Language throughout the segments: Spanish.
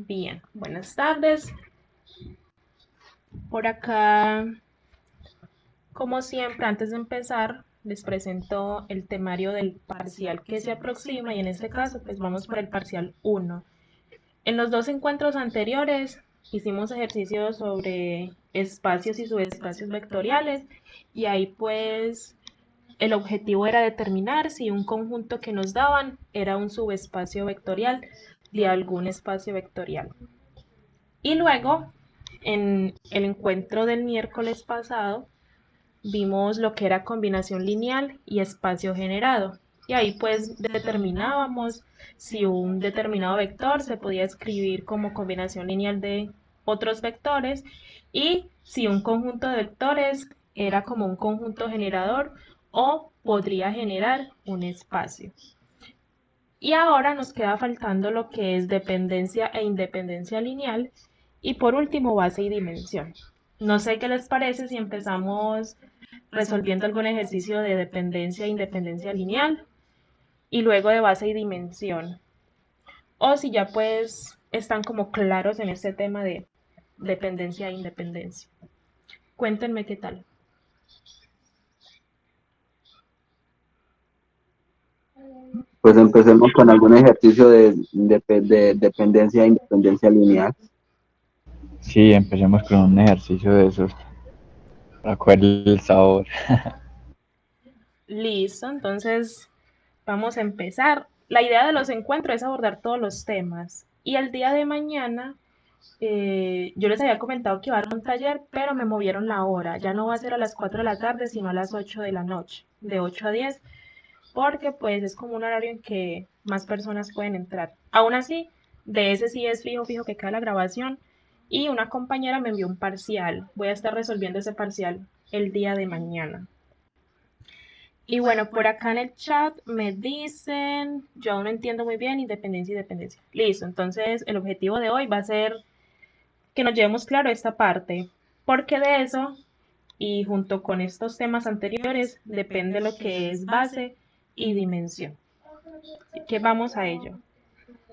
Bien, buenas tardes. Por acá, como siempre, antes de empezar, les presento el temario del parcial que se aproxima y en este caso, pues vamos por el parcial 1. En los dos encuentros anteriores hicimos ejercicios sobre espacios y subespacios vectoriales y ahí pues el objetivo era determinar si un conjunto que nos daban era un subespacio vectorial de algún espacio vectorial. Y luego, en el encuentro del miércoles pasado, vimos lo que era combinación lineal y espacio generado. Y ahí pues determinábamos si un determinado vector se podía escribir como combinación lineal de otros vectores y si un conjunto de vectores era como un conjunto generador o podría generar un espacio. Y ahora nos queda faltando lo que es dependencia e independencia lineal y por último base y dimensión. No sé qué les parece si empezamos resolviendo algún ejercicio de dependencia e independencia lineal y luego de base y dimensión. O si ya pues están como claros en este tema de dependencia e independencia. Cuéntenme qué tal. Pues empecemos con algún ejercicio de dependencia e independencia lineal. Sí, empecemos con un ejercicio de esos para coger el sabor. Listo, entonces vamos a empezar. La idea de los encuentros es abordar todos los temas. Y el día de mañana, yo les había comentado que iba a dar un taller, pero me movieron la hora. Ya no va a ser a las 4 de la tarde, sino a las 8 de la noche, de 8 a 10, porque pues es como un horario en que más personas pueden entrar. Aún así, de ese sí es fijo que queda la grabación. Y una compañera me envió un parcial. Voy a estar resolviendo ese parcial el día de mañana. Y bueno, por acá en el chat me dicen, yo aún no entiendo muy bien independencia y dependencia. Listo, entonces el objetivo de hoy va a ser que nos llevemos claro esta parte, porque de eso y junto con estos temas anteriores depende lo que es base y dimensión. Así que vamos a ello.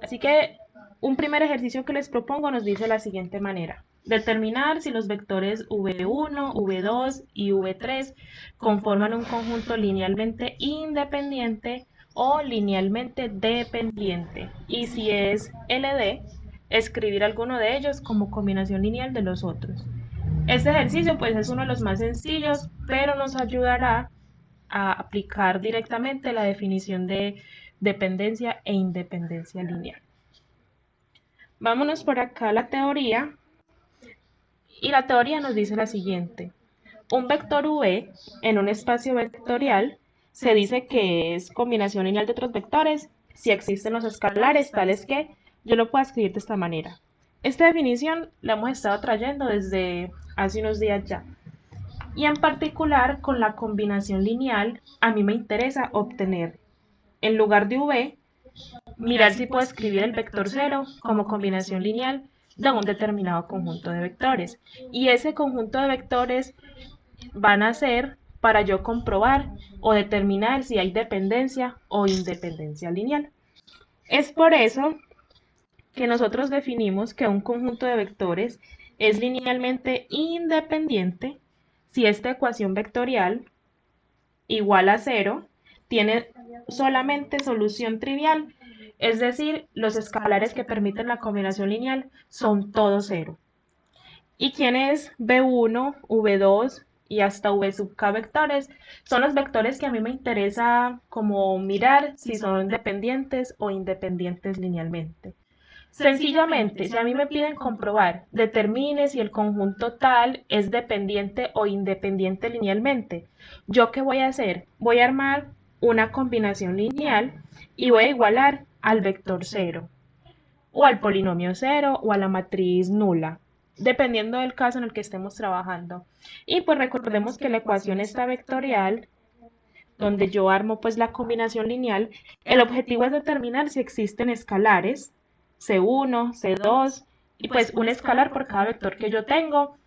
Así que un primer ejercicio que les propongo nos dice de la siguiente manera. Determinar si los vectores v1, v2 y v3 conforman un conjunto linealmente independiente o linealmente dependiente. Y si es LD, escribir alguno de ellos como combinación lineal de los otros. Este ejercicio pues es uno de los más sencillos, pero nos ayudará a aplicar directamente la definición de dependencia e independencia lineal. Vámonos por acá a la teoría. Y la teoría nos dice la siguiente. Un vector v en un espacio vectorial se dice que es combinación lineal de otros vectores si existen los escalares tales que yo lo puedo escribir de esta manera. Esta definición la hemos estado trayendo desde hace unos días ya. Y en particular con la combinación lineal a mí me interesa obtener en lugar de v mirar si puedo escribir el vector 0 como combinación lineal de un determinado conjunto de vectores. Y ese conjunto de vectores van a ser para yo comprobar o determinar si hay dependencia o independencia lineal. Es por eso que nosotros definimos que un conjunto de vectores es linealmente independiente si esta ecuación vectorial igual a 0 tiene solamente solución trivial, es decir, los escalares que permiten la combinación lineal son todos 0. ¿Y quién es V1, V2 y hasta V sub k vectores? Son los vectores que a mí me interesa como mirar si son dependientes o independientes linealmente. Sencillamente, si a mí me piden comprobar, determine si el conjunto tal es dependiente o independiente linealmente. ¿Yo qué voy a hacer? Voy a armar una combinación lineal y voy a igualar al vector 0, o al polinomio 0, o a la matriz nula, dependiendo del caso en el que estemos trabajando. Y pues recordemos que la ecuación está vectorial, donde yo armo pues la combinación lineal. El objetivo es determinar si existen escalares C1, C2 y pues un escalar por cada vector que yo tengo.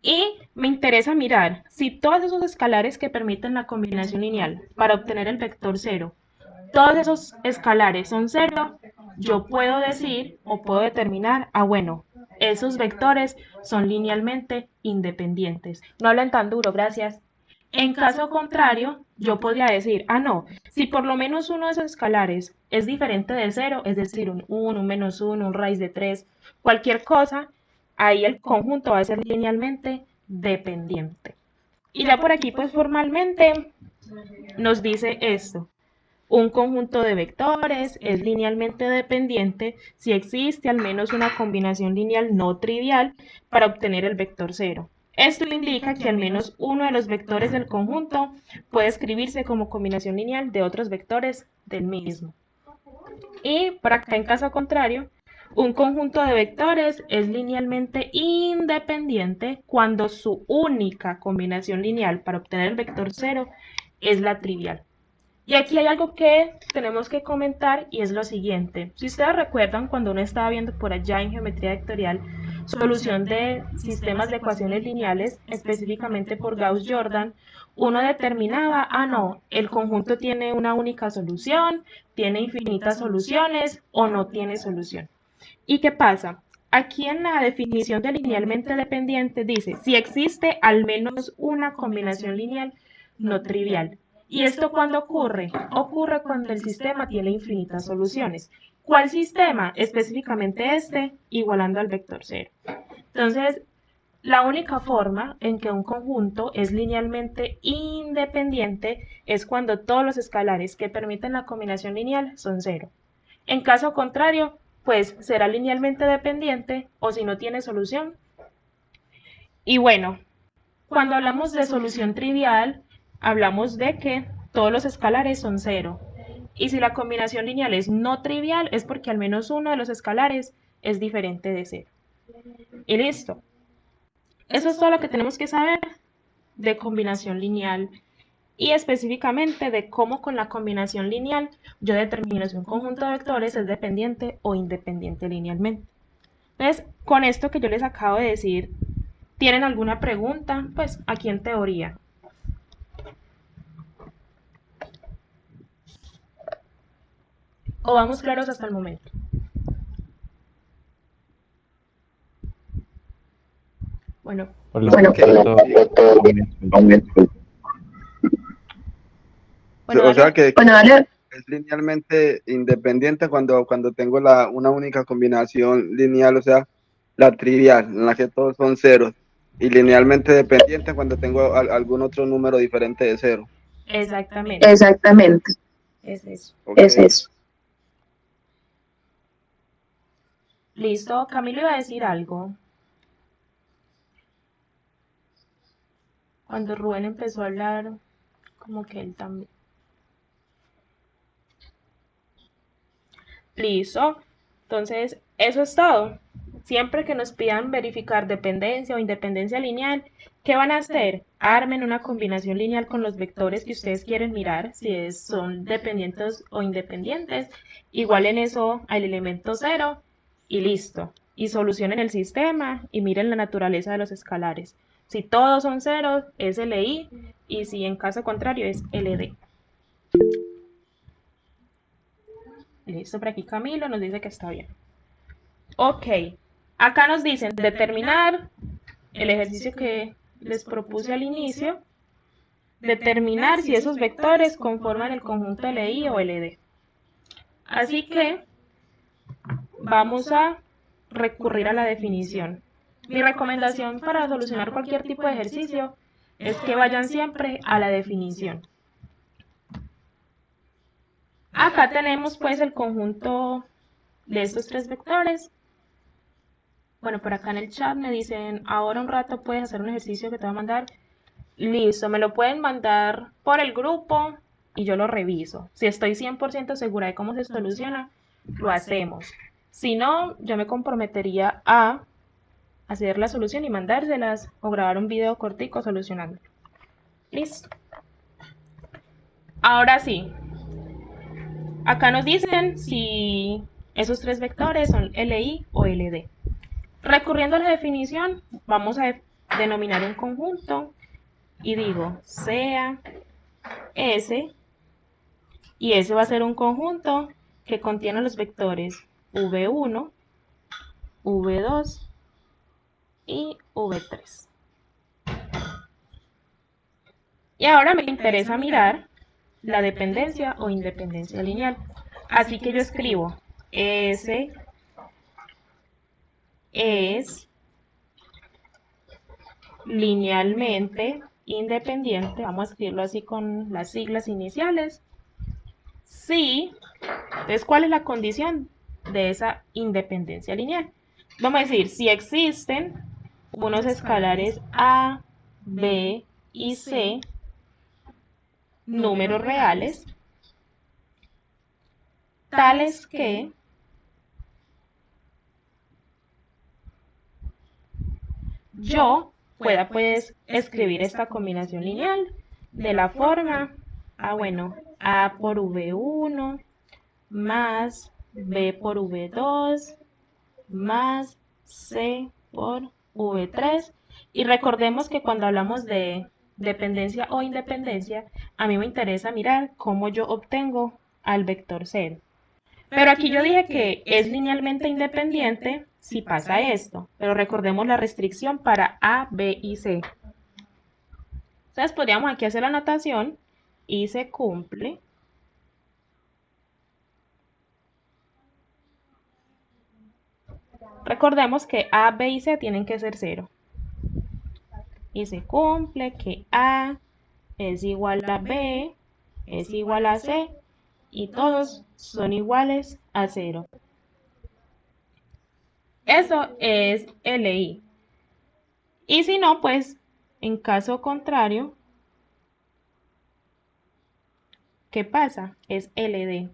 Y me interesa mirar si todos esos escalares que permiten la combinación lineal para obtener el vector 0, todos esos escalares son 0, yo puedo decir o puedo determinar, bueno, esos vectores son linealmente independientes. No hablan tan duro, gracias. En caso contrario, yo podría decir, no, si por lo menos uno de esos escalares es diferente de 0, es decir, un 1, un -1, un raíz de 3, cualquier cosa, ahí el conjunto va a ser linealmente dependiente. Y ya por aquí, pues formalmente nos dice esto. Un conjunto de vectores es linealmente dependiente si existe al menos una combinación lineal no trivial para obtener el vector 0. Esto indica que al menos uno de los vectores del conjunto puede escribirse como combinación lineal de otros vectores del mismo. Y por acá, en caso contrario, un conjunto de vectores es linealmente independiente cuando su única combinación lineal para obtener el vector 0 es la trivial. Y aquí hay algo que tenemos que comentar y es lo siguiente. Si ustedes recuerdan, cuando uno estaba viendo por allá en geometría vectorial solución de sistemas de ecuaciones lineales, específicamente por Gauss-Jordan, uno determinaba, no, el conjunto tiene una única solución, tiene infinitas soluciones o no tiene solución. ¿Y qué pasa? Aquí en la definición de linealmente dependiente dice, si existe al menos una combinación lineal no trivial. ¿Y esto cuándo ocurre? Ocurre cuando el sistema tiene infinitas soluciones. ¿Cuál sistema? Específicamente este, igualando al vector 0. Entonces, la única forma en que un conjunto es linealmente independiente es cuando todos los escalares que permiten la combinación lineal son 0. En caso contrario, pues será linealmente dependiente o si no tiene solución. Y bueno, cuando hablamos de solución trivial, hablamos de que todos los escalares son 0. Y si la combinación lineal es no trivial, es porque al menos uno de los escalares es diferente de 0. Y listo. Eso es todo lo que tenemos que saber de combinación lineal y específicamente de cómo con la combinación lineal yo determino si un conjunto de vectores es dependiente o independiente linealmente. Entonces, con esto que yo les acabo de decir, ¿tienen alguna pregunta? Pues aquí en teoría. ¿O vamos claros hasta el momento? Bueno, Por lo menos O sea que dale. es linealmente independiente cuando tengo una única combinación lineal, o sea, la trivial, en la que todos son ceros, y linealmente dependiente cuando tengo algún otro número diferente de 0. exactamente. Exactamente. Es eso. Okay. Es eso. Listo, Camilo iba a decir algo. Cuando Rubén empezó a hablar, como que él también. Listo. Entonces, eso es todo. Siempre que nos pidan verificar dependencia o independencia lineal, ¿qué van a hacer? Armen una combinación lineal con los vectores que ustedes quieren mirar, si son dependientes o independientes. Igual en eso al elemento 0 y listo. Y solucionen el sistema y miren la naturaleza de los escalares. Si todos son ceros, es LI, y si en caso contrario es LD. Listo, por aquí Camilo nos dice que está bien. Ok, acá nos dicen determinar el ejercicio que les propuse al inicio, determinar si esos vectores conforman el conjunto LI o LD. Así que vamos a recurrir a la definición. Mi recomendación para solucionar cualquier tipo de ejercicio es que vayan siempre a la definición. Acá tenemos pues el conjunto de estos tres vectores. Bueno, por acá en el chat me dicen, ahora un rato puedes hacer un ejercicio que te va a mandar. Listo, me lo pueden mandar por el grupo y yo lo reviso. Si estoy 100% segura de cómo se soluciona, lo hacemos. Si no, yo me comprometería a hacer la solución y mandárselas o grabar un video cortico solucionando. Listo. Ahora sí. Acá nos dicen si esos tres vectores son LI o LD. Recurriendo a la definición, vamos a denominar un conjunto y digo sea S, y ese va a ser un conjunto que contiene los vectores V1, V2 y V3. Y ahora me interesa mirar la dependencia o independencia lineal. Así que yo escribo S es linealmente independiente, vamos a escribirlo así con las siglas iniciales. Sí, entonces, ¿cuál es la condición de esa independencia lineal? Vamos a decir, si existen unos escalares A, B y C, números reales, tales que yo pueda pues escribir esta combinación lineal de la forma, bueno, A por V1 más B por V2 más C por V3. Y recordemos que cuando hablamos de dependencia o independencia, a mí me interesa mirar cómo yo obtengo al vector 0. Pero aquí yo dije que es linealmente independiente si pasa esto, pero recordemos la restricción para A, B y C. Entonces podríamos aquí hacer la anotación y se cumple. Recordemos que A, B y C tienen que ser 0. Y se cumple que A es igual a B, es igual a C, y todos son iguales a 0. Eso es LI. Y si no, pues, en caso contrario, ¿qué pasa? Es LD,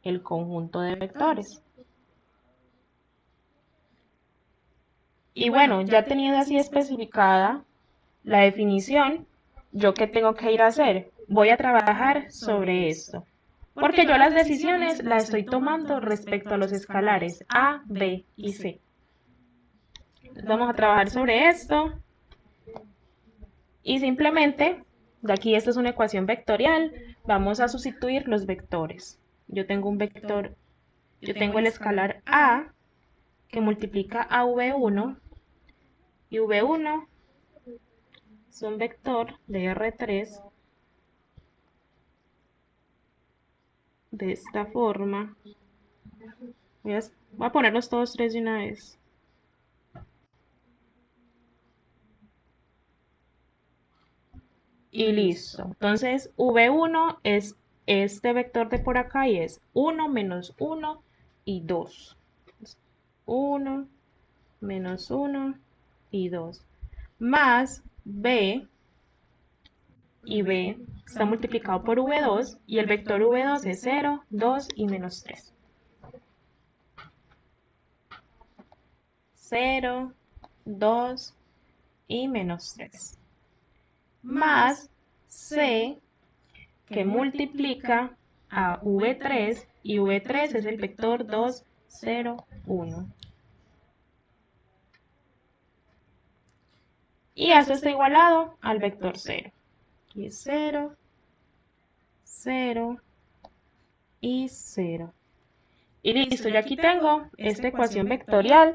el conjunto de vectores. Y bueno, ya teniendo así especificada la definición, ¿yo qué tengo que ir a hacer? Voy a trabajar sobre esto. Porque yo las decisiones las estoy tomando respecto a los escalares A, B y C. Vamos a trabajar sobre esto. Y simplemente, de aquí esta es una ecuación vectorial, vamos a sustituir los vectores. Yo tengo un vector, yo tengo el escalar A que multiplica a V1 y V1 es un vector de R3 de esta forma. Voy a ponerlos todos tres de una vez. Y listo. Entonces, V1 es este vector de por acá y es 1 menos 1 y 2. 1 menos 1 y 2. Más B, y B está multiplicado por V2 y el vector V2 es 0, 2 y menos 3. 0, 2 y menos 3. Más C, que multiplica a V3 y V3 es el vector 2, 0, 1. Y eso está igualado al vector 0. Aquí es 0, 0 y 0. Y listo, yo aquí tengo esta ecuación vectorial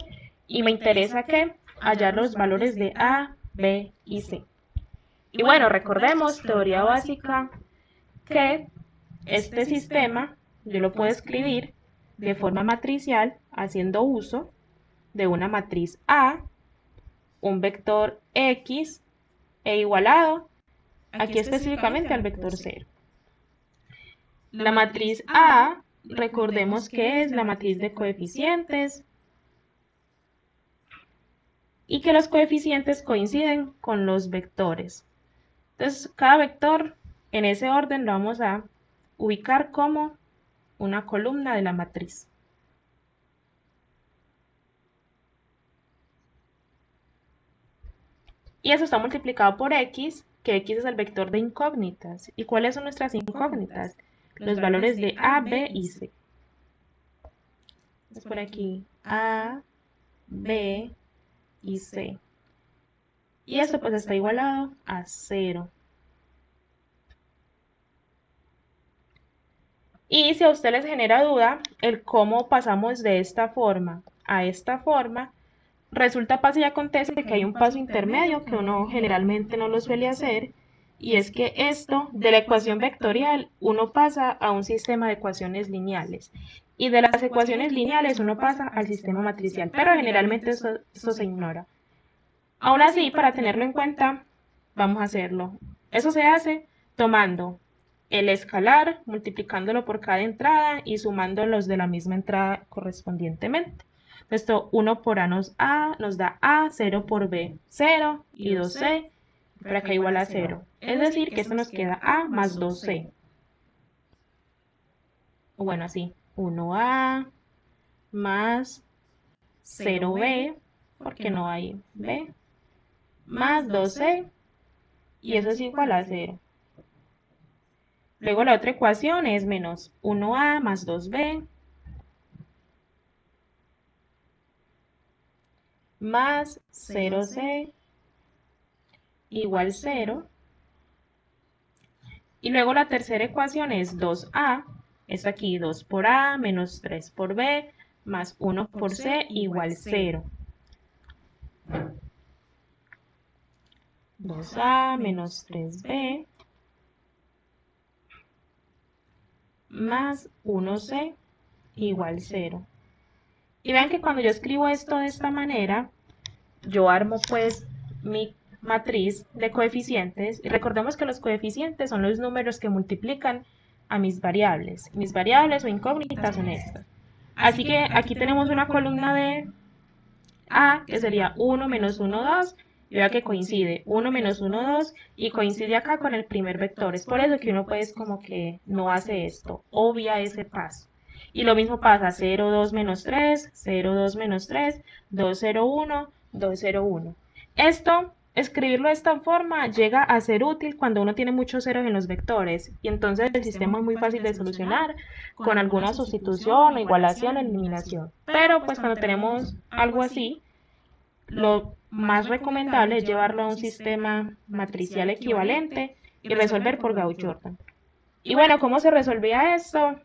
y me interesa que hallar los valores de A, B y C. Y bueno, recordemos, teoría básica, que este sistema yo lo puedo escribir de forma matricial haciendo uso de una matriz A, un vector X e igualado aquí específicamente al vector 0. La matriz A, recordemos que es la matriz de coeficientes y que los coeficientes coinciden con los vectores. Entonces, cada vector en ese orden lo vamos a ubicar como una columna de la matriz. Y eso está multiplicado por X, que X es el vector de incógnitas. ¿Y cuáles son nuestras incógnitas? Los valores de A, B y C. Entonces por aquí, A, B y C. Y eso pues está igualado a 0. Y si a usted les genera duda el cómo pasamos de esta forma a esta forma, resulta, pasa y acontece que hay un paso intermedio que uno generalmente no lo suele hacer, y es que esto de la ecuación vectorial uno pasa a un sistema de ecuaciones lineales, y de las ecuaciones lineales uno pasa al sistema matricial, pero generalmente eso se ignora. Aún así, para tenerlo en cuenta, vamos a hacerlo. Eso se hace tomando el escalar, multiplicándolo por cada entrada y sumando los de la misma entrada correspondientemente. Esto 1 por A nos da A, 0 por B, 0 y 2C, por acá igual a 0. Es decir, que esto nos queda A más 2C. O bueno, así, 1A más 0B, porque no hay B, más 2C, y eso es igual a 0. Luego la otra ecuación es menos 1A más 2B más 0C igual 0. Y luego la tercera ecuación es 2A, es aquí 2 por A menos 3 por B más 1 por C igual 0. 2A menos 3B más 1C igual 0. Y vean que cuando yo escribo esto de esta manera, yo armo pues mi matriz de coeficientes, y recordemos que los coeficientes son los números que multiplican a mis variables. Mis variables o incógnitas son estas. Así que aquí tenemos una columna de A, que sería 1 menos 1, 2, y vea que coincide 1 menos 1, 2, y coincide acá con el primer vector. Es por eso que uno pues como que no hace esto, obvia ese paso. Y lo mismo pasa 0, 2 menos 3, 0, 2 menos 3, 2, 0, 1, 2, 0, 1. Esto, escribirlo de esta forma, llega a ser útil cuando uno tiene muchos ceros en los vectores, y entonces el sistema es muy fácil de solucionar con alguna sustitución o igualación o eliminación. Pero pues cuando tenemos algo así, lo más recomendable es llevarlo a un sistema matricial equivalente y resolver por Gauss-Jordan. Y bueno, ¿cómo se resolvía esto?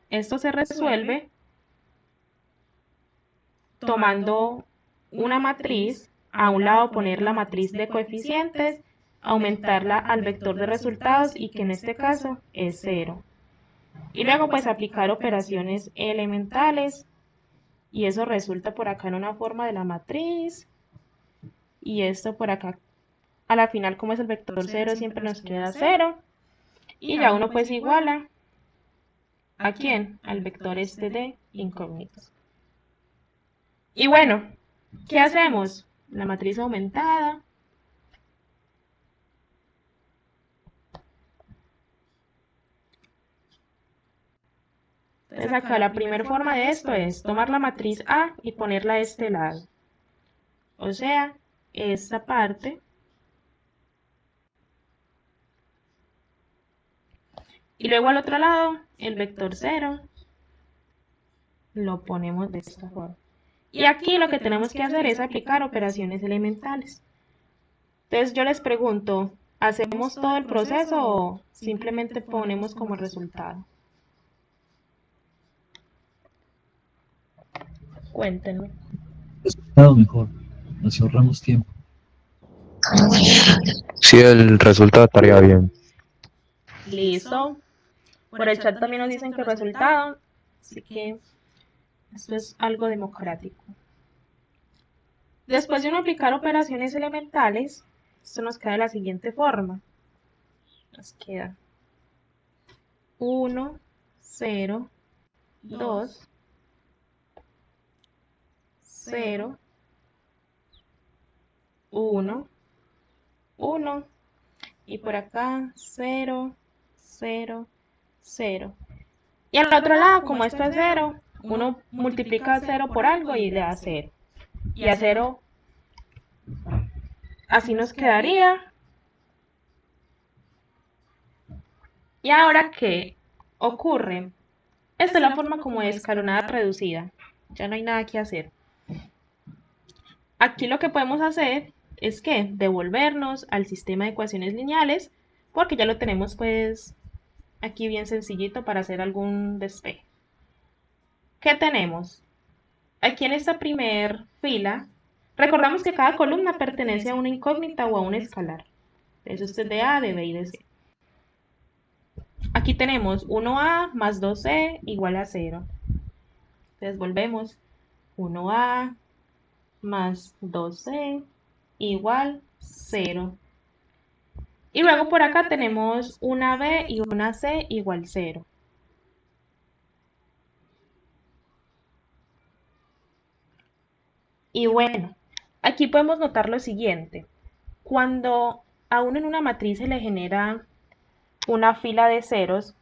Esto se resuelve tomando una matriz, a un lado poner la matriz de coeficientes, aumentarla al vector de resultados y que en este caso es 0. Y luego pues aplicar operaciones elementales, y eso resulta por acá en una forma de la matriz, y esto por acá a la final, como es el vector 0, siempre nos queda 0, y ya uno pues iguala ¿a quién? Al vector este de incógnitos. Y bueno, ¿qué hacemos? La matriz aumentada. Entonces acá la primera forma de esto es tomar la matriz A y ponerla a este lado. O sea, esta parte. Y luego al otro lado, el vector 0 lo ponemos de esta forma. Y aquí lo que tenemos que hacer es aplicar operaciones elementales. Entonces yo les pregunto, ¿hacemos todo el proceso o simplemente ponemos como resultado? Cuéntenme. Resultado mejor, nos ahorramos tiempo. Sí, el resultado estaría bien. Listo. Por el chat también nos dicen que el resultado, así que esto es algo democrático. Después de uno aplicar operaciones elementales, esto nos queda de la siguiente forma. Nos queda 1, 0, 2, 0, 1, 1, y por acá 0, 0, 0. Y al otro lado, como esto es 0, uno multiplica 0 por algo y le da 0. Y a 0, así nos quedaría. ¿Y ahora qué ocurre? Esta es la forma como de escalonada reducida. Ya no hay nada que hacer. Aquí lo que podemos hacer es que devolvernos al sistema de ecuaciones lineales, porque ya lo tenemos pues aquí bien sencillito para hacer algún despeje. ¿Qué tenemos? Aquí en esta primer fila, recordamos que cada columna pertenece a una incógnita o a un escalar. Eso es de A, de B y de C. Aquí tenemos 1A más 2C igual a 0. Entonces volvemos. 1A más 2C igual 0. Y luego por acá tenemos una B y una C igual 0. Y bueno, aquí podemos notar lo siguiente. Cuando a uno en una matriz se le genera una fila de ceros,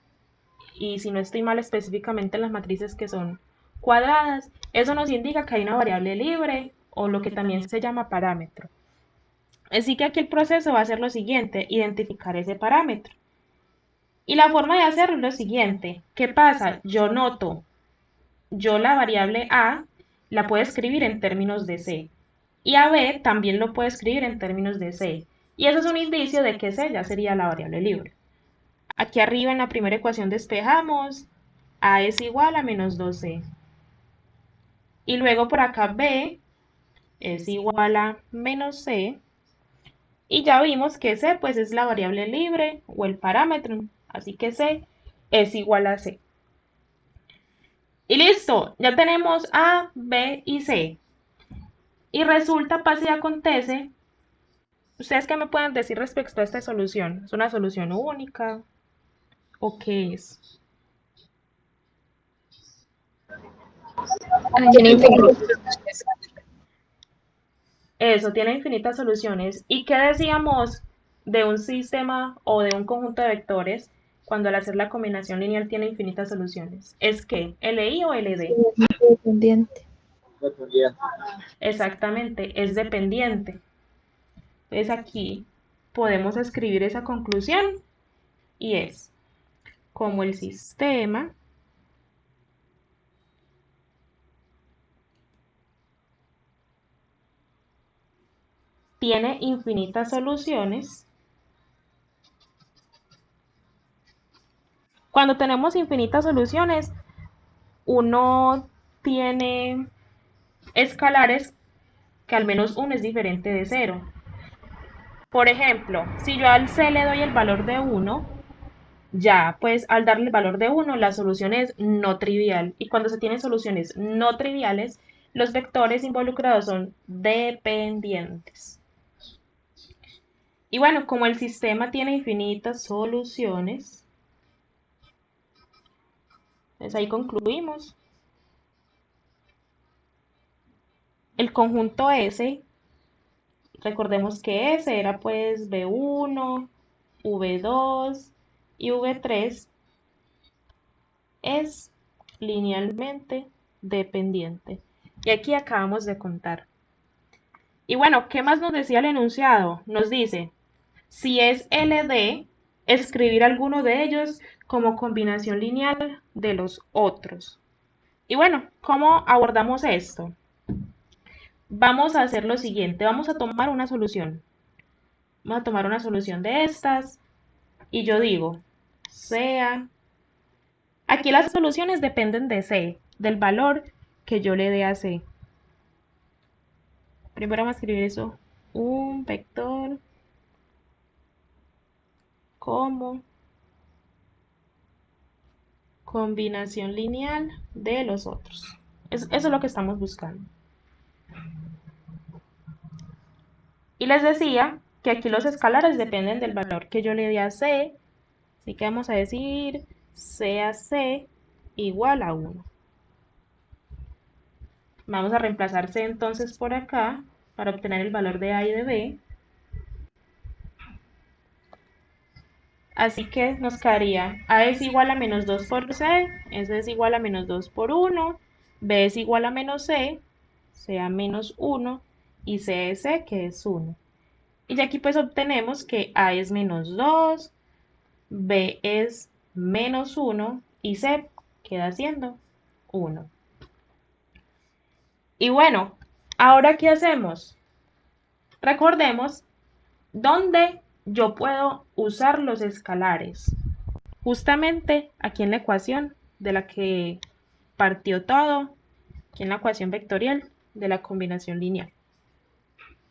y si no estoy mal específicamente en las matrices que son cuadradas, eso nos indica que hay una variable libre o lo que también se llama parámetro. Así que aquí el proceso va a ser lo siguiente, identificar ese parámetro. Y la forma de hacerlo es lo siguiente. ¿Qué pasa? Yo la variable A la puedo escribir en términos de C. Y a B también lo puedo escribir en términos de C. Y eso es un indicio de que C ya sería la variable libre. Aquí arriba en la primera ecuación despejamos. A es igual a menos 2C. Y luego por acá B es igual a menos C. Y ya vimos que C pues es la variable libre o el parámetro. Así que C es igual a C. Y listo, ya tenemos A, B y C. Y resulta, pasa y acontece, ¿ustedes qué me pueden decir respecto a esta solución? ¿Es una solución única? ¿O qué es? Tiene infinitas. Eso, tiene infinitas soluciones. ¿Y qué decíamos de un sistema o de un conjunto de vectores cuando al hacer la combinación lineal tiene infinitas soluciones? ¿Es qué? ¿LI o LD? Dependiente. Exactamente, es dependiente. Entonces aquí podemos escribir esa conclusión y es como el sistema tiene infinitas soluciones. Cuando tenemos infinitas soluciones, uno tiene escalares que al menos uno es diferente de 0. Por ejemplo, si yo al C le doy el valor de 1, ya, pues al darle el valor de 1, la solución es no trivial. Y cuando se tienen soluciones no triviales, los vectores involucrados son dependientes. Y bueno, como el sistema tiene infinitas soluciones, pues ahí concluimos. El conjunto S, recordemos que S era pues V1, V2 y V3, es linealmente dependiente. Y aquí acabamos de contar. Y bueno, ¿qué más nos decía el enunciado? Nos dice, si es LD, escribir alguno de ellos como combinación lineal de los otros. Y bueno, ¿cómo abordamos esto? Vamos a hacer lo siguiente, vamos a tomar una solución. Vamos a tomar una solución de estas y yo digo, sea... Aquí las soluciones dependen de C, del valor que yo le dé a C. Primero vamos a escribir eso, un vector como combinación lineal de los otros. Eso es lo que estamos buscando. Y les decía que aquí los escalares dependen del valor que yo le dé a C. Así que vamos a decir C a C igual a 1. Vamos a reemplazar C entonces por acá para obtener el valor de A y de B. Así que nos quedaría A es igual a menos 2 por C, S es igual a menos 2 por 1, B es igual a menos C, C a menos 1 y C es C, que es 1. Y aquí pues obtenemos que A es menos 2, B es menos 1 y C queda siendo 1. Y bueno, ¿ahora qué hacemos? Recordemos dónde yo puedo usar los escalares. justamente aquí en la ecuación de la que partió todo, aquí en la ecuación vectorial de la combinación lineal.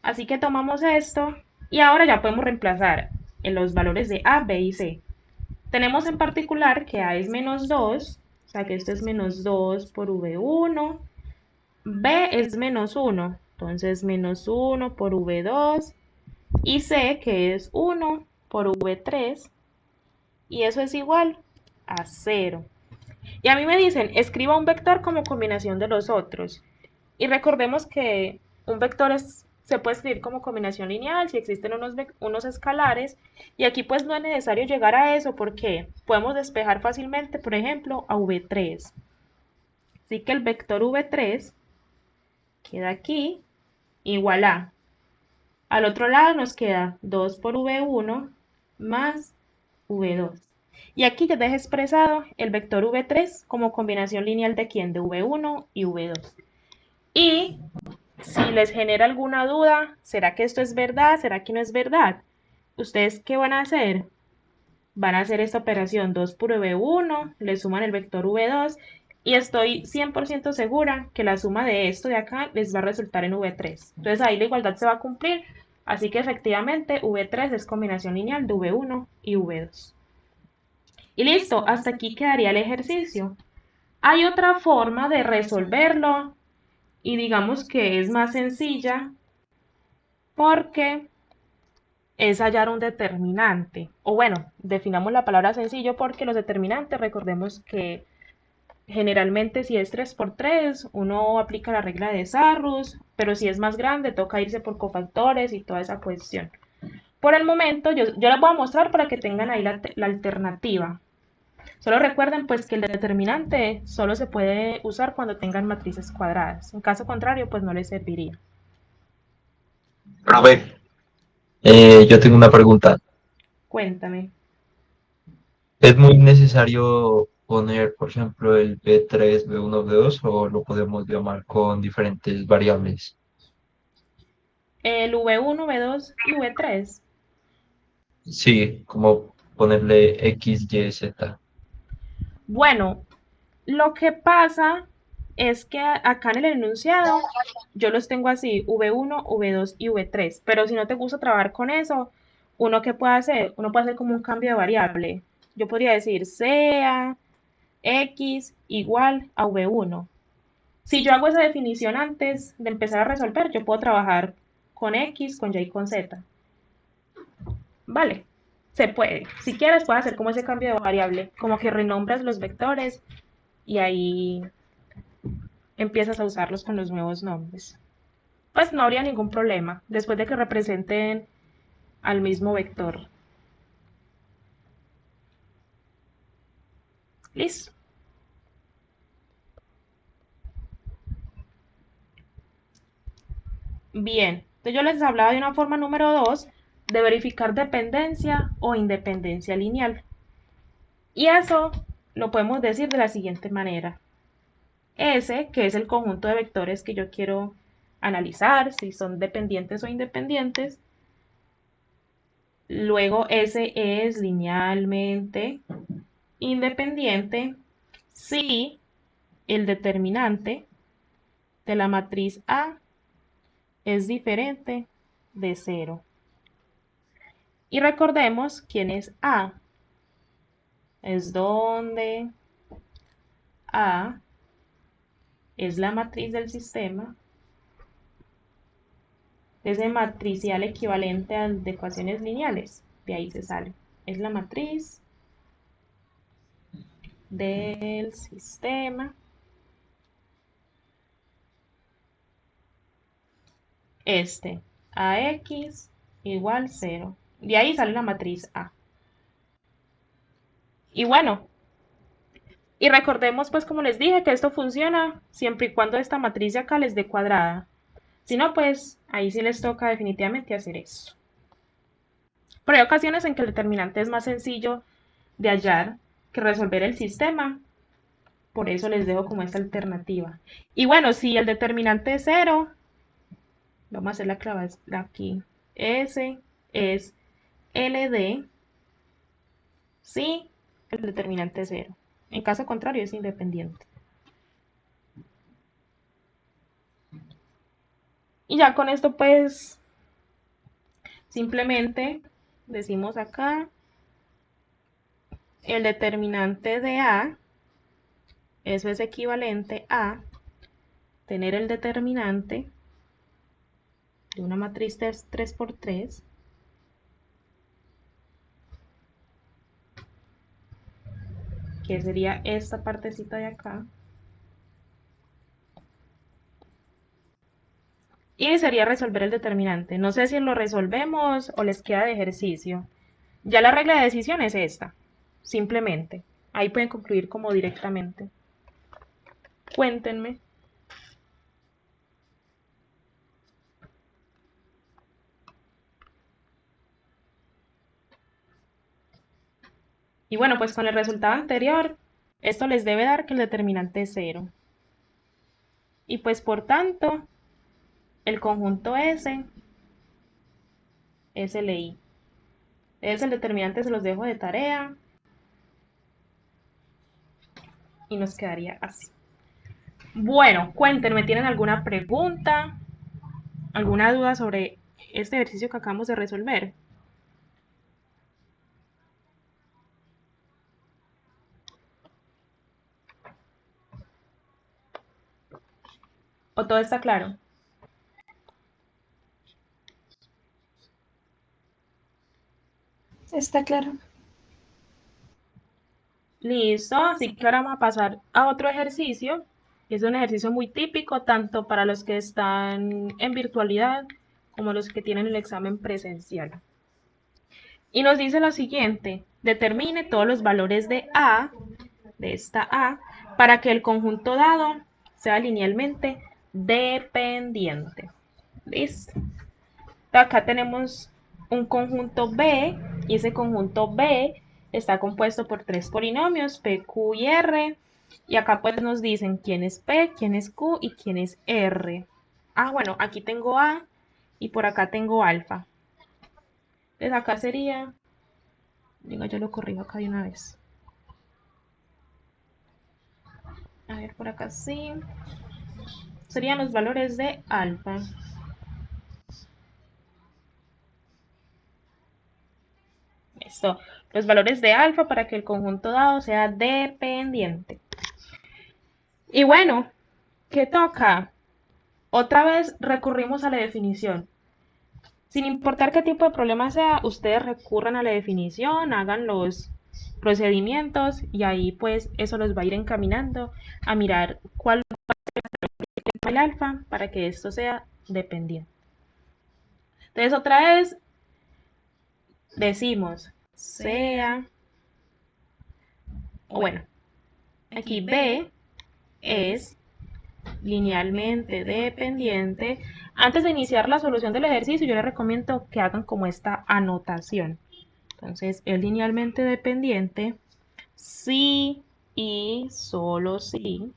Así que tomamos esto y ahora ya podemos reemplazar en los valores de A, B y C. Tenemos en particular que A es menos 2, o sea que esto es menos 2 por V1, B es menos 1, entonces menos 1 por V2, y C que es 1 por V3, y eso es igual a 0. Y a mí me dicen, escriba un vector como combinación de los otros. Y recordemos que un vector se puede escribir como combinación lineal si existen unos escalares. Y aquí pues no es necesario llegar a eso porque podemos despejar fácilmente, por ejemplo, a V3. Así que el vector V3 queda aquí igual a. Al otro lado nos queda 2 por V1 más V2. Y aquí ya deja expresado el vector V3 como combinación lineal de quién, de V1 y V2. Y si les genera alguna duda, ¿será que esto es verdad? ¿Será que no es verdad? ¿Ustedes qué van a hacer? Van a hacer esta operación 2 por V1, le suman el vector V2 y estoy 100% segura que la suma de esto de acá les va a resultar en V3. Entonces ahí la igualdad se va a cumplir, así que efectivamente V3 es combinación lineal de V1 y V2. Y listo, hasta aquí quedaría el ejercicio. Hay otra forma de resolverlo y digamos que es más sencilla porque es hallar un determinante. O bueno, definamos la palabra sencillo porque los determinantes, recordemos que generalmente si es 3 por 3, uno aplica la regla de Sarrus, pero si es más grande toca irse por cofactores y toda esa cuestión. Por el momento yo les voy a mostrar para que tengan ahí la alternativa. Solo recuerden pues que el determinante solo se puede usar cuando tengan matrices cuadradas. En caso contrario pues no les serviría. Profe, yo tengo una pregunta. Cuéntame. ¿Es muy necesario poner, por ejemplo, el B3, B1, B2 o lo podemos llamar con diferentes variables? El V1, V2 y V3. Sí, como ponerle X, Y, Z. Bueno, lo que pasa es que acá en el enunciado yo los tengo así, V1, V2 y V3, pero si no te gusta trabajar con eso, ¿uno qué puede hacer? Uno puede hacer como un cambio de variable. Yo podría decir sea X igual a V1. Si yo hago esa definición antes de empezar a resolver, yo puedo trabajar con X, con Y y con Z. Vale, se puede. Si quieres, puedes hacer como ese cambio de variable, como que renombras los vectores y ahí empiezas a usarlos con los nuevos nombres. Pues no habría ningún problema después de que representen al mismo vector. Listo. Bien, entonces yo les hablaba de una forma número 2 de verificar dependencia o independencia lineal. Y eso lo podemos decir de la siguiente manera. S, que es el conjunto de vectores que yo quiero analizar, si son dependientes o independientes. Luego S es linealmente independiente si el determinante de la matriz A es diferente de 0. Y recordemos quién es A. Es donde A es la matriz del sistema. Es el matricial equivalente al de ecuaciones lineales. De ahí se sale. Es la matriz del sistema. AX igual 0. De ahí sale la matriz A. Y bueno, y recordemos pues como les dije que esto funciona siempre y cuando esta matriz de acá les dé cuadrada. Si no, pues ahí sí les toca definitivamente hacer esto. Pero hay ocasiones en que el determinante es más sencillo de hallar que resolver el sistema. Por eso les dejo como esta alternativa. Y bueno, si el determinante es 0, vamos a hacer la clave aquí. S es LD, ¿sí? el determinante 0. En caso contrario es independiente. Y ya con esto pues simplemente decimos acá el determinante de A, eso es equivalente a tener el determinante de una matriz 3×3 que sería esta partecita de acá, y sería resolver el determinante. No sé si lo resolvemos o les queda de ejercicio. Ya la regla de decisión es esta, simplemente. Ahí pueden concluir como directamente. Cuéntenme. Y bueno, pues con el resultado anterior, esto les debe dar que el determinante es 0. Y pues por tanto, el conjunto S es LI. Entonces el determinante se los dejo de tarea. Y nos quedaría así. Bueno, cuéntenme, ¿tienen alguna pregunta? ¿Alguna duda sobre este ejercicio que acabamos de resolver? ¿O todo está claro? Está claro. Listo, así que ahora vamos a pasar a otro ejercicio. Es un ejercicio muy típico tanto para los que están en virtualidad como los que tienen el examen presencial. Y nos dice lo siguiente: determine todos los valores de A, de esta A, para que el conjunto dado sea linealmente dependiente. ¿Listo? Acá tenemos un conjunto B y ese conjunto B está compuesto por tres polinomios, P, Q y R. Y acá pues nos dicen quién es P, quién es Q y quién es R. Ah, bueno, aquí tengo A y por acá tengo alfa. Entonces acá sería, digo, yo lo corrijo acá de una vez. A ver, por acá sí. Serían los valores de alfa. Esto, los valores de alfa para que el conjunto dado sea dependiente. Y bueno, ¿qué toca? Otra vez recurrimos a la definición. Sin importar qué tipo de problema sea, ustedes recurran a la definición, hagan los procedimientos y ahí pues eso los va a ir encaminando a mirar cuál es el alfa para que esto sea dependiente. Entonces otra vez decimos sea, o bueno, aquí B es linealmente dependiente. Antes de iniciar la solución del ejercicio, yo les recomiendo que hagan como esta anotación. Entonces, es linealmente dependiente si y solo si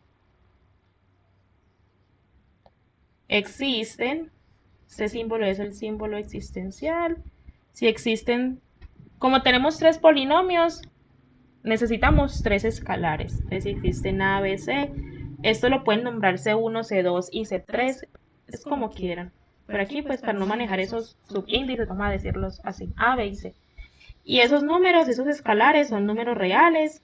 existen, este símbolo es el símbolo existencial, si existen, como tenemos tres polinomios, necesitamos tres escalares. Entonces, si existen A, B, C, esto lo pueden nombrar C1, C2 y C3, es como quieran. Pero aquí, pues, para no manejar esos subíndices, vamos a decirlos así, A, B y C. Y esos números, esos escalares, son números reales.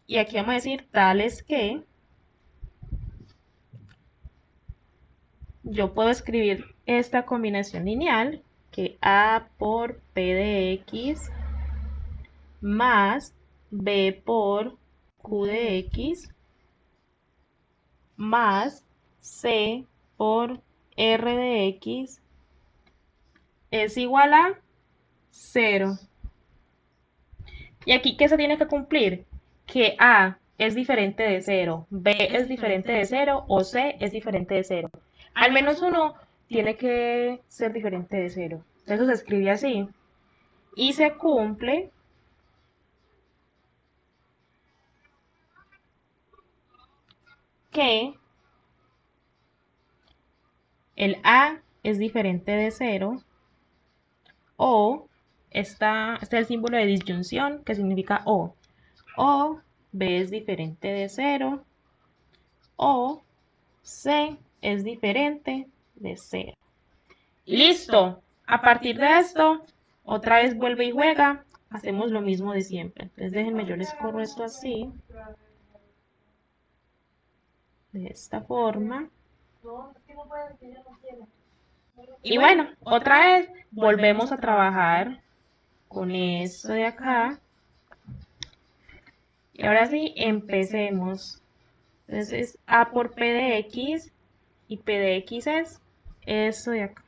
Y aquí vamos a decir tales que yo puedo escribir esta combinación lineal, que A por P de X más B por Q de X más C por R de X es igual a 0. ¿Y aquí qué se tiene que cumplir? Que A es diferente de 0, B es diferente de 0 o C es diferente de 0. Al menos uno tiene que ser diferente de 0. Eso se escribe así. Y se cumple que el A es diferente de 0 o este es el símbolo de disyunción que significa o. O, B es diferente de 0. O, C es diferente de 0. ¡Listo! A partir de esto, otra vez vuelve y juega. Hacemos lo mismo de siempre. Entonces déjenme, yo les corro esto así. De esta forma. Y bueno, otra vez volvemos a trabajar con esto de acá. Y ahora sí, empecemos. Entonces, A por P de X. Y P de X es esto de acá.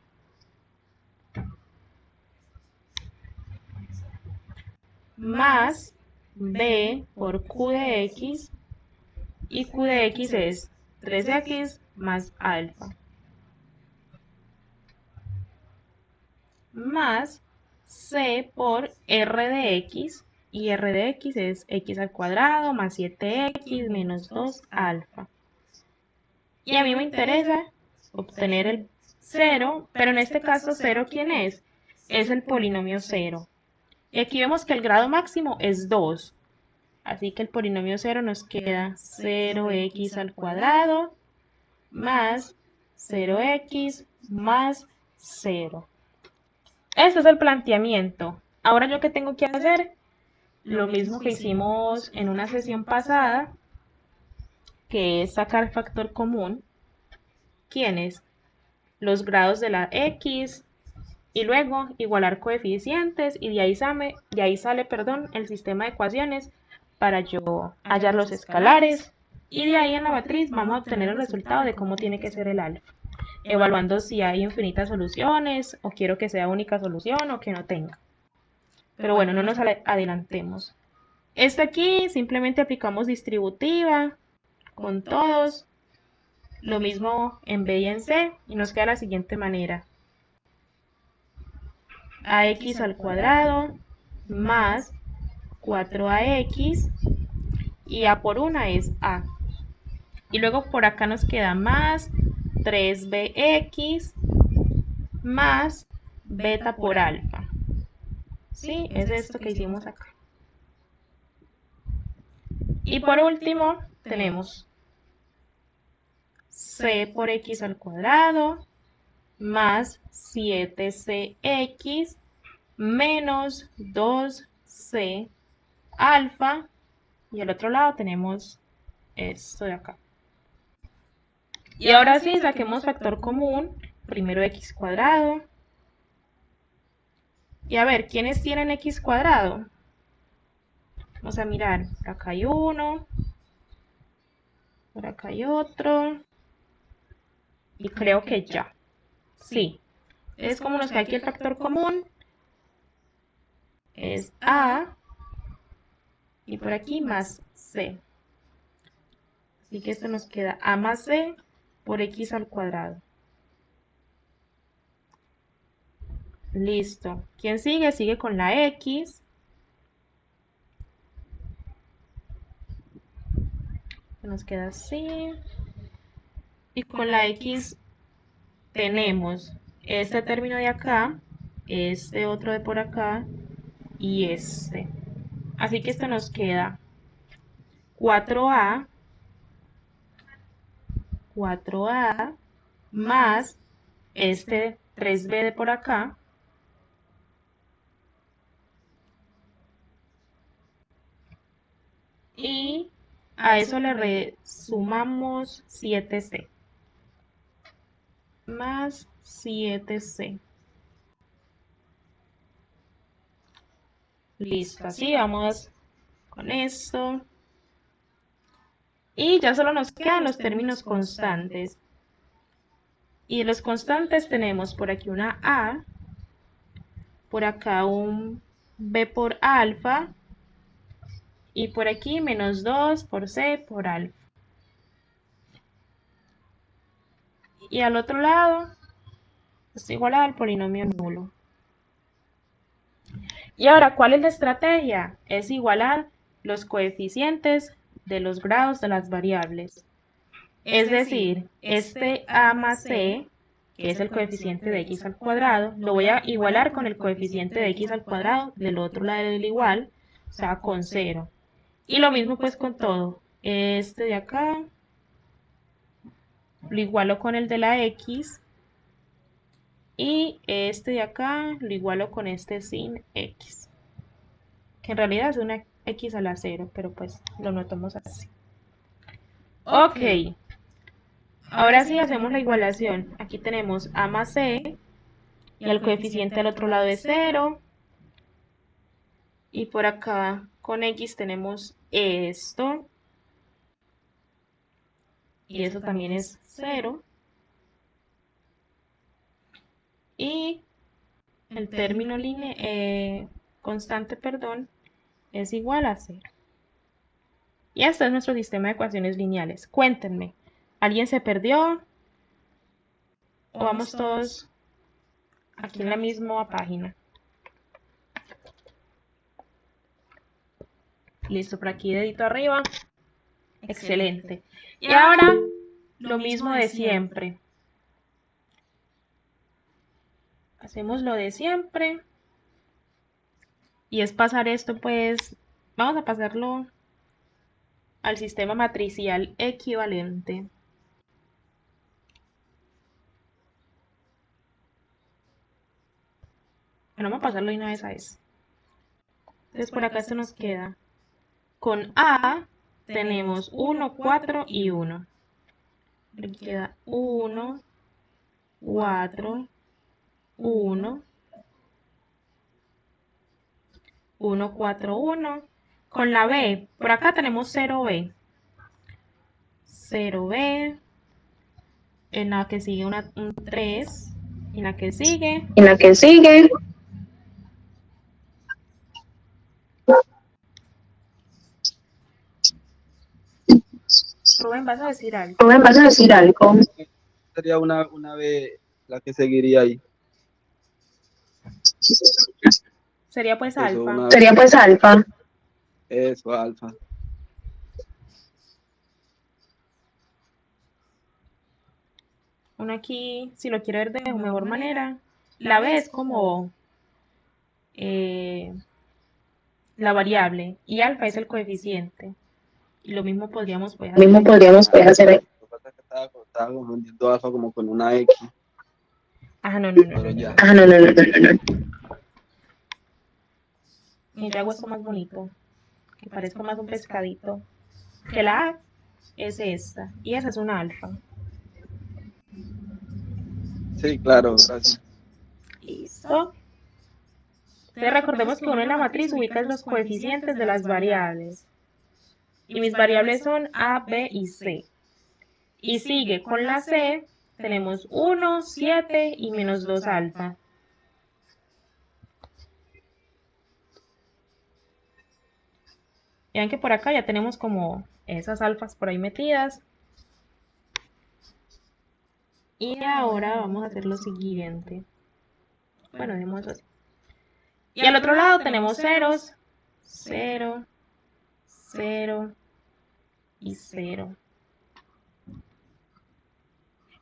Más B por Q de X. Y Q de X es 3X más alfa. Más C por R de X. Y R de X es X al cuadrado más 7X menos 2 alfa. Y a mí me interesa obtener el 0, pero en este caso 0, ¿quién es? Es el polinomio 0. Y aquí vemos que el grado máximo es 2. Así que el polinomio 0 nos queda 0x al cuadrado más 0x más 0. Este es el planteamiento. Ahora, ¿yo qué tengo que hacer? Lo mismo que hicimos en una sesión pasada, que es sacar factor común. ¿Quiénes? Los grados de la x, y luego igualar coeficientes, y de ahí sale, el sistema de ecuaciones para yo hallar los escalares, y de ahí en la matriz vamos a obtener el resultado de cómo tiene que ser el alfa, evaluando si hay infinitas soluciones, o quiero que sea única solución, o que no tenga. Pero bueno, no nos adelantemos. Esto aquí simplemente aplicamos distributiva con todos, lo mismo en B y en C, y nos queda de la siguiente manera. AX al cuadrado más 4AX, y A por 1 es A. Y luego por acá nos queda más 3BX más beta por alfa. ¿Sí? Es esto que hicimos acá. Y por último tenemos C por X al cuadrado más 7CX menos 2C alfa. Y al otro lado tenemos esto de acá. Y ahora sí, saquemos factor común. Primero X cuadrado. Y a ver, ¿quiénes tienen X cuadrado? Vamos a mirar. Por acá hay uno. Por acá hay otro. Y creo que ya. Sí. Es como nos queda aquí el factor común. Es A. Y por aquí más C. Así que esto nos queda A más C por X al cuadrado. Listo. ¿Quién sigue? Sigue con la X. Nos queda así. Y con la X tenemos este término de acá, este otro de por acá y este. Así que esto nos queda 4A más este 3B de por acá y a eso le sumamos 7C más 7C. Listo, así vamos con esto. Y ya solo nos quedan los términos constantes. Y los constantes tenemos por aquí una A, por acá un B por alfa, y por aquí menos 2 por C por alfa. Y al otro lado es igual al polinomio nulo. Y ahora, ¿cuál es la estrategia? Es igualar los coeficientes de los grados de las variables. Es decir, este A más C, que es el coeficiente de x al cuadrado, lo voy a igualar con el coeficiente de x al cuadrado del otro lado del igual, o sea, con 0. Y lo mismo pues con todo. Este de acá lo igualo con el de la x. Y este de acá lo igualo con este sin x. Que en realidad es una x a la 0, pero pues lo notamos así. Ok. Ahora sí hacemos la igualación. Aquí tenemos a más c. Y el coeficiente al otro lado es 0. Y por acá con x tenemos esto. Y eso también es 0. Y el término constante, perdón, es igual a 0. Y este es nuestro sistema de ecuaciones lineales. Cuéntenme, ¿alguien se perdió? ¿O vamos todos aquí en la misma página? Listo, por aquí dedito arriba. Excelente. Y ahora, lo mismo de siempre. Hacemos lo de siempre. Y es pasar esto, pues, vamos a pasarlo al sistema matricial equivalente. Bueno, vamos a pasarlo de una vez a eso. Entonces, por acá esto nos queda. Con A tenemos 1, 4 y 1. Aquí queda 1, 4, 1, 1, 4, 1. Con la B, por acá tenemos 0B. 0B. En la que sigue un 3. En la que sigue. En la que sigue, Rubén, ¿vas a decir algo? Rubén, ¿vas a decir algo? Sería una B la que seguiría ahí. Sería pues Eso, alfa. una Sería pues alfa. Eso, alfa. Uno aquí, si lo quiere ver de mejor manera, la B es como la variable y alfa es el coeficiente. Y lo mismo podríamos pues hacer Mismo aquí. podríamos pues hacer ahí. Lo que pasa es que estaba confundiendo alfa como con una X, Ah, no, no, no, pero no, no, ya. no. Ah, no, no, no, no, no, no. Y yo hago esto más bonito, que parezca más un pescadito. Que la A es esta y esa es una alfa. Sí, claro, gracias. Listo. Entonces recordemos que uno en la matriz ubica los coeficientes de las variables. Y mis variables son A, B y C. Y sigue con la C, tenemos 1, 7 y menos 2 alfa. Vean que por acá ya tenemos como esas alfas por ahí metidas. Y ahora vamos a hacer lo siguiente. Bueno, dejemos así. Y al otro lado tenemos ceros, 0, 0 y 0.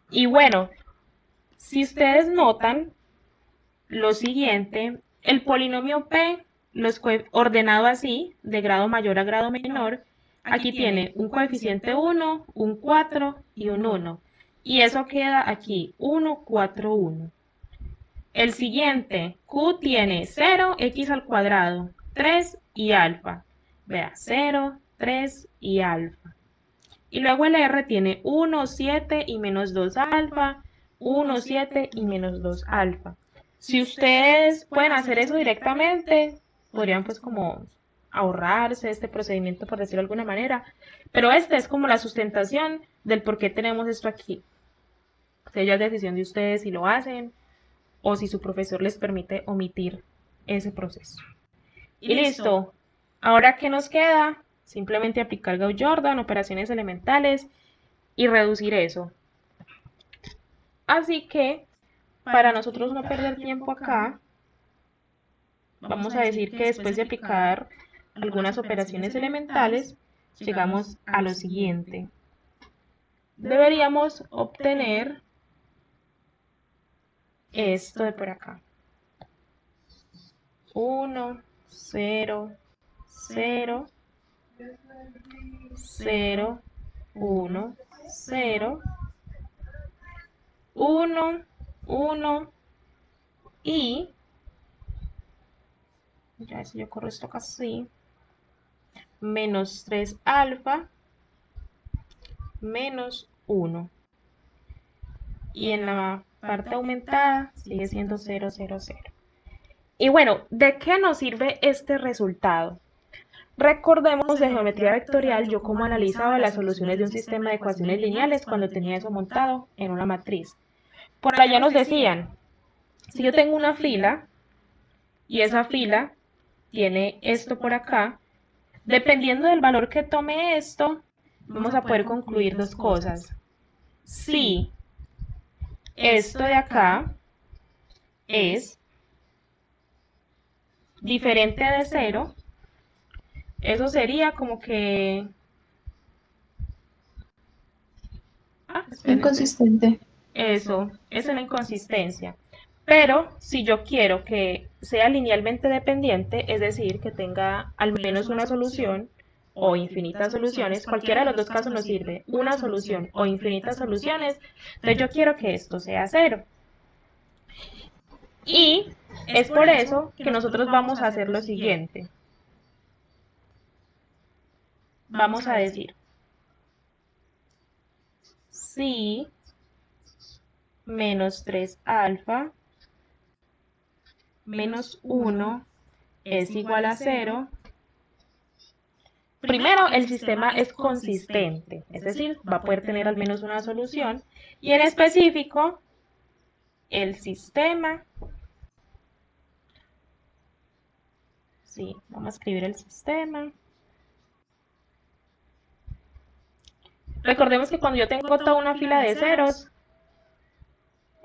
Y bueno, si ustedes notan lo siguiente, el polinomio P, ordenado así, de grado mayor a grado menor, aquí tiene un coeficiente 1, un 4 y un 1. Y eso queda aquí, 1, 4, 1. El siguiente, Q tiene 0, x al cuadrado, 3 y alfa. Vea, 0, 3 y alfa. Y luego el R tiene 1, 7 y menos 2 alfa, 1, 7 y menos 2 alfa. Si ustedes pueden hacer eso directamente, podrían pues como ahorrarse este procedimiento, por decirlo de alguna manera. Pero esta es como la sustentación del por qué tenemos esto aquí. O sea, ya es decisión de ustedes si lo hacen o si su profesor les permite omitir ese proceso. Y listo. Ahora, ¿qué nos queda? Simplemente aplicar Gauss-Jordan, operaciones elementales y reducir eso. Así que, para nosotros no perder tiempo acá, vamos a decir que después de aplicar algunas operaciones elementales, llegamos a lo siguiente. Deberíamos obtener esto de por acá. 1, 0, 0, 0, 1, 0, 1, 1 y, ya si yo corro esto casi, menos 3 alfa, menos 1. Y en la parte aumentada sigue siendo 0, 0, 0. Y bueno, ¿de qué nos sirve este resultado? Recordemos de geometría vectorial yo cómo analizaba las soluciones de un sistema de ecuaciones lineales cuando tenía eso montado en una matriz. Por allá nos decían, si yo tengo una fila y esa fila tiene esto por acá, dependiendo del valor que tome esto, vamos a poder concluir dos cosas. Si esto de acá es diferente de 0, eso sería como que... espérense. Inconsistente. Eso, esa es la inconsistencia. Pero si yo quiero que sea linealmente dependiente, es decir, que tenga al menos una solución o infinitas soluciones, cualquiera de los dos casos nos sirve, una solución o infinitas soluciones, entonces yo quiero que esto sea 0. Y es por eso que nosotros vamos a hacer lo siguiente. Vamos a decir, si menos 3 alfa menos 1 es igual a 0, primero el sistema es consistente, es decir, va a poder tener al menos una solución, y en específico, el sistema, sí, vamos a escribir el sistema. Recordemos que cuando yo tengo toda una fila de ceros,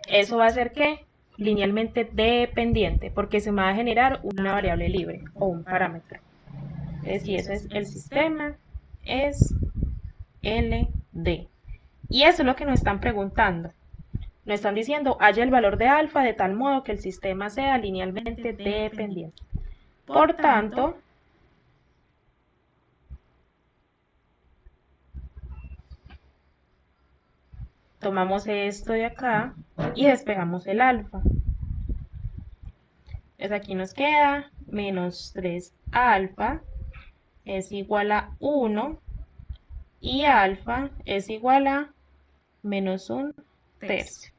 eso va a ser ¿qué? Linealmente dependiente, porque se me va a generar una variable libre o un parámetro. Entonces, si eso es el sistema, es LD. Y eso es lo que nos están preguntando. Nos están diciendo, haya el valor de alfa de tal modo que el sistema sea linealmente dependiente. Por tanto, tomamos esto de acá y despegamos el alfa. Entonces aquí nos queda menos 3 alfa es igual a 1 y alfa es igual a menos 1/3.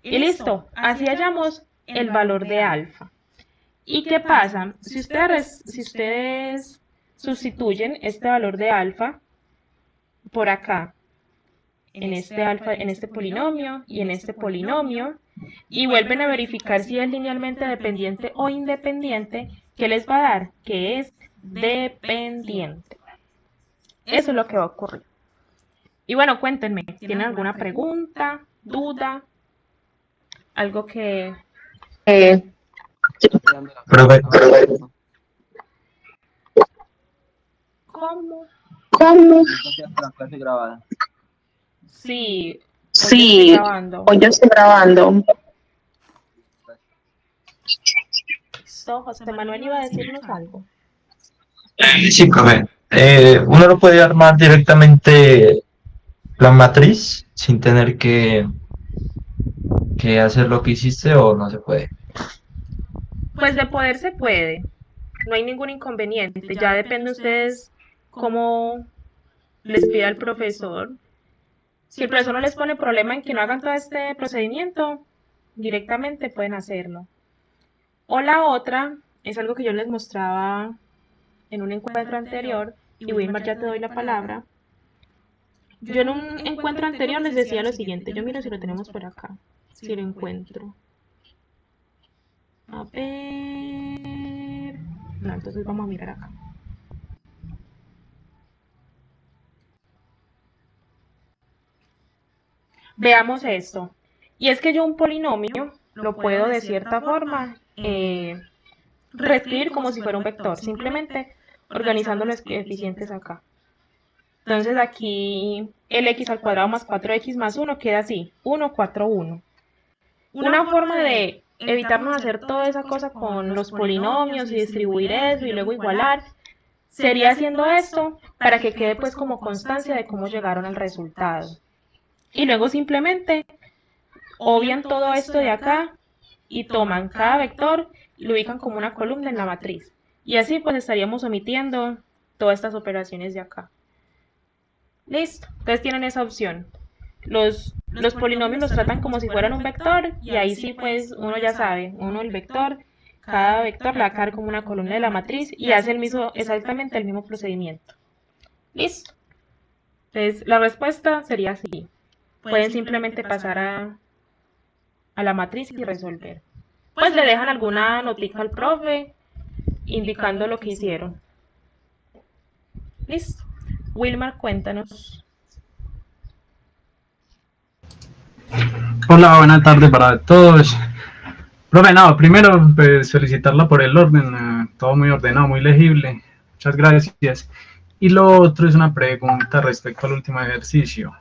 Y listo, así hallamos el valor de alfa. ¿Y qué pasa? Si ustedes sustituyen este valor de alfa por acá, en este polinomio y en este polinomio, y vuelven a verificar si es linealmente dependiente o independiente, ¿qué les va a dar? Que es dependiente. Eso es lo que va a ocurrir. Y bueno, cuéntenme, ¿tienen alguna pregunta, duda? Algo que... Profe, ¿Cómo? ¿Cómo? La clase grabada. Sí, Sí, grabando. hoy yo estoy grabando. So, José Manuel iba a decirnos algo. sí, profe. Uno lo puede armar directamente la matriz sin tener que hacer lo que hiciste o no se puede. Pues de poder se puede, no hay ningún inconveniente, ya depende de ustedes cómo les pida el profesor. Si el profesor no les pone problema en que no hagan todo este procedimiento, directamente pueden hacerlo. O la otra, es algo que yo les mostraba en un encuentro anterior, y Wilmar ya te doy la palabra. Yo en un encuentro anterior les decía lo siguiente, yo miro si lo tenemos por acá, si lo encuentro. A ver... No, entonces vamos a mirar acá. Veamos esto. Y es que yo un polinomio lo puedo de cierta forma reescribir como si fuera un vector, simplemente organizando los coeficientes acá. Entonces aquí el x al cuadrado más 4x más 1 queda así, 1, 4, 1. Una forma de evitarnos hacer toda esa cosa con los polinomios y distribuir eso y luego igualar sería haciendo esto para que quede pues como constancia de cómo llegaron al resultado. Y luego simplemente obvian todo esto de acá y toman cada vector y lo ubican como una columna en la matriz. Y así pues estaríamos omitiendo todas estas operaciones de acá. Listo, entonces tienen esa opción. Los polinomios los tratan como si fueran un vector y ahí sí pues uno ya sabe, uno el vector, cada vector la va a quedar como una columna de la matriz y hace exactamente el mismo procedimiento. Listo. Entonces la respuesta sería así. Pueden simplemente pasar a la matriz y resolver. Pues le dejan alguna notica al profe indicando lo que hicieron. Listo. Wilmar, cuéntanos. Hola, buenas tardes para todos. Profe, no, primero pues felicitarla por el orden, todo muy ordenado, muy legible. Muchas gracias. Y lo otro es una pregunta respecto al último ejercicio.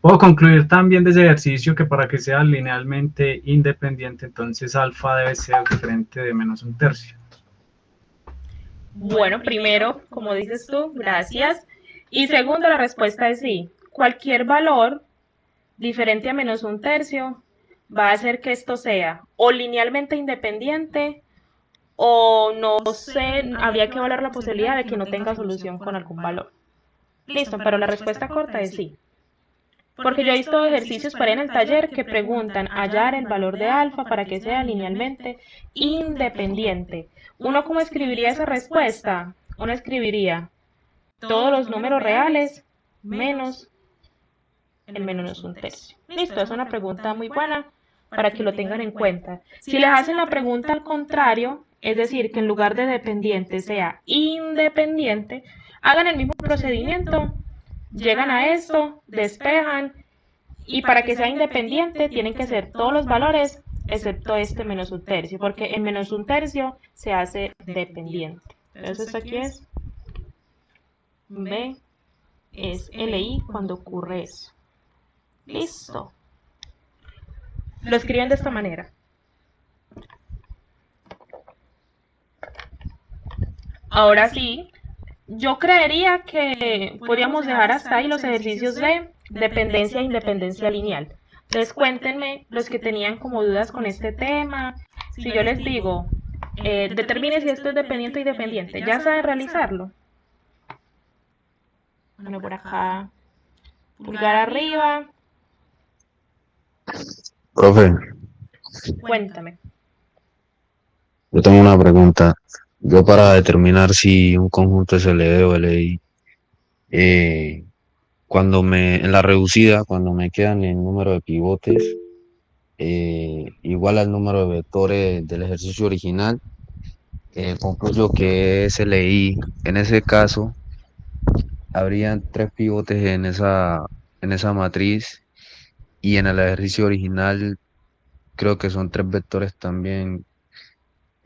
Puedo concluir también de ese ejercicio que para que sea linealmente independiente, entonces alfa debe ser diferente de menos un tercio. Bueno, primero, como dices tú, gracias. Y segundo, la respuesta es sí. Cualquier valor diferente a menos un tercio va a hacer que esto sea o linealmente independiente o no sé, habría que evaluar la posibilidad de que no tenga solución con algún valor. Listo, pero la respuesta corta es sí. Porque yo he visto ejercicios por ahí en el taller que preguntan hallar el valor de alfa para que sea linealmente independiente. ¿Uno cómo escribiría esa respuesta? Uno escribiría todos los números reales menos el menos un tercio. Listo, es una pregunta muy buena para que lo tengan en cuenta. Si les hacen la pregunta al contrario, es decir, que en lugar de dependiente sea independiente, hagan el mismo procedimiento, llegan a esto, despejan, y para que sea independiente tienen que ser todos los valores excepto este menos un tercio, porque en menos un tercio se hace dependiente. Entonces esto aquí es B, es LI cuando ocurre eso. Listo. Lo escriben de esta manera. Ahora sí, yo creería que podríamos dejar hasta ahí los ejercicios de dependencia e independencia lineal. Entonces cuéntenme los que tenían como dudas con este tema. Si yo les digo, determine si esto es dependiente o independiente, ¿ya saben realizarlo? Bueno, por acá, pulgar arriba. Profe, Cuéntame. yo tengo una pregunta. Yo para determinar si un conjunto es LE o LI, eh, en la reducida, cuando me quedan el número de pivotes igual al número de vectores del ejercicio original, concluyo que es LI. En ese caso, habrían tres pivotes en esa matriz y en el ejercicio original creo que son tres vectores también.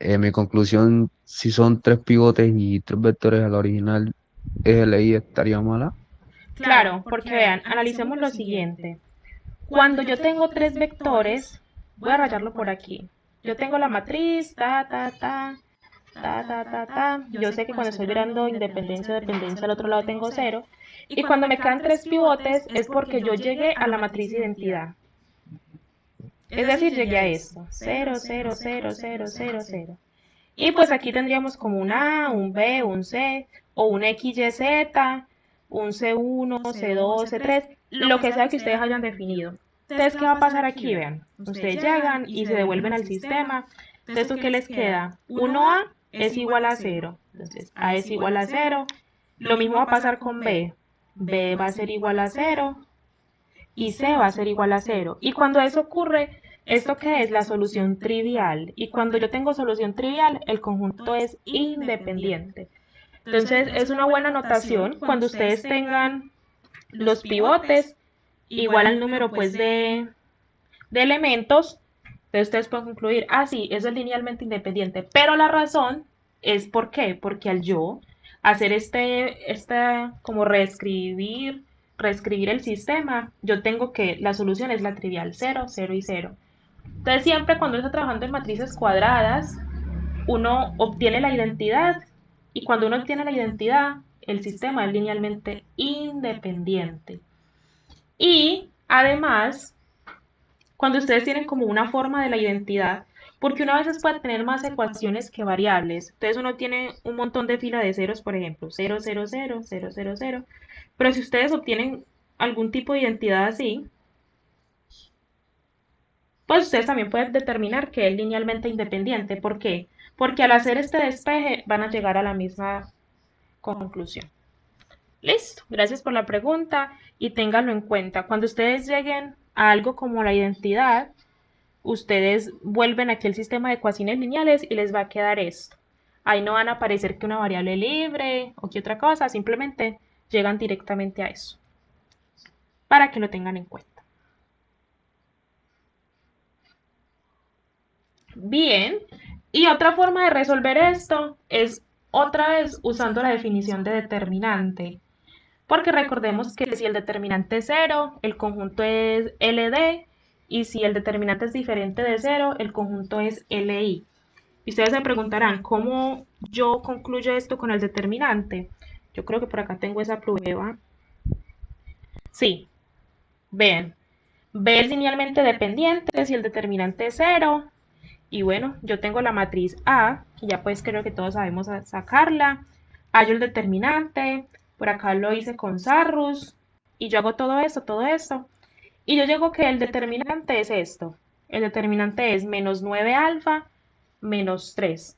Mi conclusión, si son tres pivotes y tres vectores a la original, ¿SLI estaría mala? Claro, porque vean, analicemos lo siguiente. Cuando yo tengo tres vectores, voy a rayarlo por aquí. Yo tengo la matriz, Yo sé que cuando estoy mirando independencia o dependencia al otro lado tengo 0. Y cuando me quedan tres pivotes es porque yo llegué a la matriz identidad. Es decir, llegué a esto. 0, 0, 0, 0, 0, 0. Y pues aquí tendríamos como un A, un B, un C, o un XYZ, un C1, C2, C3, lo que sea que ustedes hayan definido. Entonces, ¿qué va a pasar aquí? Vean, ustedes llegan y se devuelven al sistema. Entonces, ¿qué les queda? 1A es igual a 0. Entonces, A es igual a 0. Lo mismo va a pasar con B. B va a ser igual a 0 y C va a ser igual a 0. Y cuando eso ocurre, ¿esto qué es? La solución trivial. Y cuando yo tengo solución trivial, el conjunto es independiente. Entonces, es una buena notación cuando ustedes tengan los pivotes igual al número pues de elementos. Entonces ustedes pueden concluir, sí, eso es linealmente independiente. Pero la razón es ¿por qué? Porque al yo hacer como reescribir el sistema, yo tengo que la solución es la trivial 0, 0 y 0. Entonces siempre cuando uno está trabajando en matrices cuadradas, uno obtiene la identidad y cuando uno obtiene la identidad, el sistema es linealmente independiente. Y además, cuando ustedes tienen como una forma de la identidad, porque uno a veces puede tener más ecuaciones que variables. Entonces uno tiene un montón de fila de ceros, por ejemplo, 0, 0, 0, 0, 0, 0. Pero si ustedes obtienen algún tipo de identidad así, pues ustedes también pueden determinar que es linealmente independiente. ¿Por qué? Porque al hacer este despeje van a llegar a la misma conclusión. Listo, gracias por la pregunta y ténganlo en cuenta. Cuando ustedes lleguen a algo como la identidad, ustedes vuelven aquí el sistema de ecuaciones lineales y les va a quedar esto. Ahí no van a aparecer que una variable libre o que otra cosa, simplemente llegan directamente a eso, para que lo tengan en cuenta. Bien, y otra forma de resolver esto es otra vez usando la definición de determinante. Porque recordemos que si el determinante es 0, el conjunto es LD, y si el determinante es diferente de 0, el conjunto es LI. Y ustedes se preguntarán, ¿cómo yo concluyo esto con el determinante? Yo creo que por acá tengo esa prueba. Sí, vean, B es linealmente dependiente si el determinante es 0. Y bueno, yo tengo la matriz A, que ya pues creo que todos sabemos sacarla. Hallo el determinante, por acá lo hice con Sarrus, y yo hago todo esto, y yo llego que el determinante es esto. El determinante es menos 9 alfa menos 3.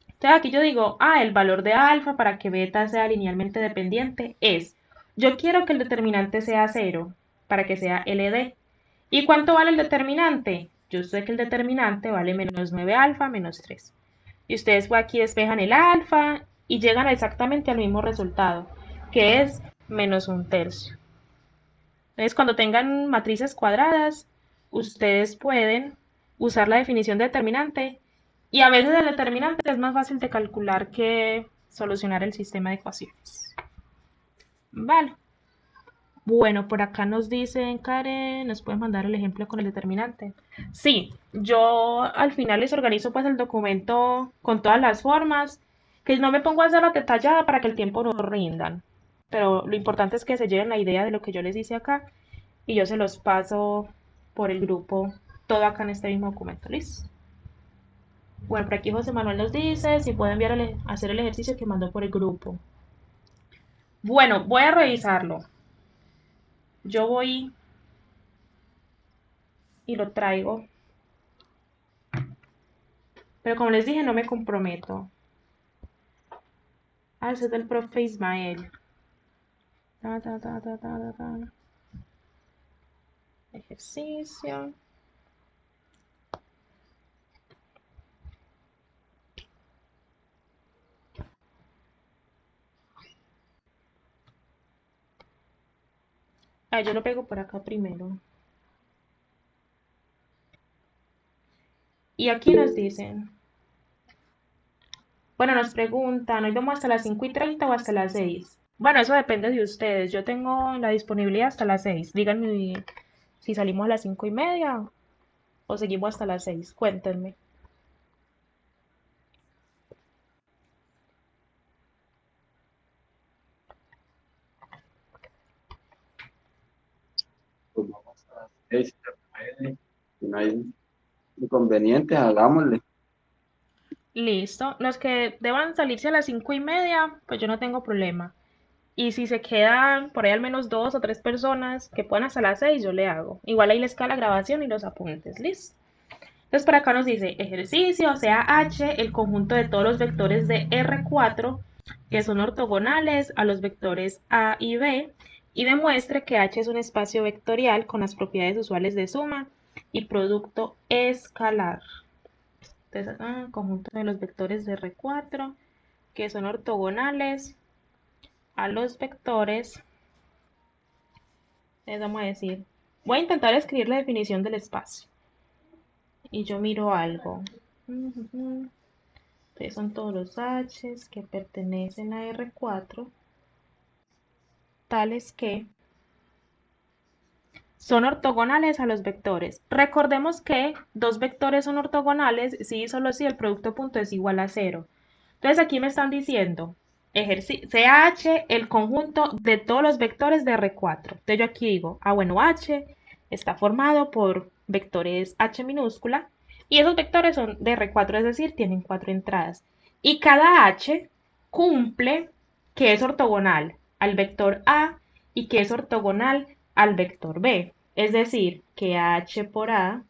Entonces aquí yo digo, el valor de alfa para que beta sea linealmente dependiente es, yo quiero que el determinante sea 0 para que sea LD. ¿Y cuánto vale el determinante? Yo sé que el determinante vale menos 9 alfa menos 3. Y ustedes pues aquí despejan el alfa y llegan exactamente al mismo resultado, que es menos un tercio. Entonces cuando tengan matrices cuadradas, ustedes pueden usar la definición de determinante y a veces el determinante es más fácil de calcular que solucionar el sistema de ecuaciones. Vale. Bueno, por acá nos dicen, Karen, ¿nos pueden mandar el ejemplo con el determinante? Sí, yo al final les organizo pues el documento con todas las formas, que no me pongo a hacerla detallada para que el tiempo no rindan. Pero lo importante es que se lleven la idea de lo que yo les hice acá y yo se los paso por el grupo, todo acá en este mismo documento, ¿listo? Bueno, por aquí José Manuel nos dice si puede enviar hacer el ejercicio que mandó por el grupo. Bueno, voy a revisarlo. Yo voy y lo traigo. Pero como les dije, no me comprometo. Ese es del profe Ismael. Ejercicio. Yo lo pego por acá primero. Y aquí nos dicen. Bueno, nos preguntan, ¿hoy vamos hasta las 5:30 o hasta las 6? Bueno, eso depende de ustedes. Yo tengo la disponibilidad hasta las 6. Díganme si salimos a las 5:30 o seguimos hasta las 6. Cuéntenme. Pues vamos a las 6, si se puede. Si no hay inconveniente, hagámosle. Listo. Los que deban salirse a las 5:30, pues yo no tengo problema. Y si se quedan por ahí al menos 2 o 3 personas que puedan hasta las 6, yo le hago. Igual ahí les queda la grabación y los apuntes, ¿listo? Entonces por acá nos dice ejercicio, sea H el conjunto de todos los vectores de R4 que son ortogonales a los vectores A y B y demuestre que H es un espacio vectorial con las propiedades usuales de suma y producto escalar. Entonces, conjunto de los vectores de R4 que son ortogonales a los vectores. Entonces vamos a decir, voy a intentar escribir la definición del espacio. Y yo miro algo. Entonces son todos los H's que pertenecen a R4, tales que son ortogonales a los vectores. Recordemos que dos vectores son ortogonales si y solo si el producto punto es igual a 0. Entonces aquí me están diciendo, CH el conjunto de todos los vectores de R4. Entonces yo aquí digo, bueno, H está formado por vectores H minúscula y esos vectores son de R4, es decir, tienen 4 entradas. Y cada H cumple que es ortogonal al vector A y que es ortogonal al vector B. Es decir, que H por A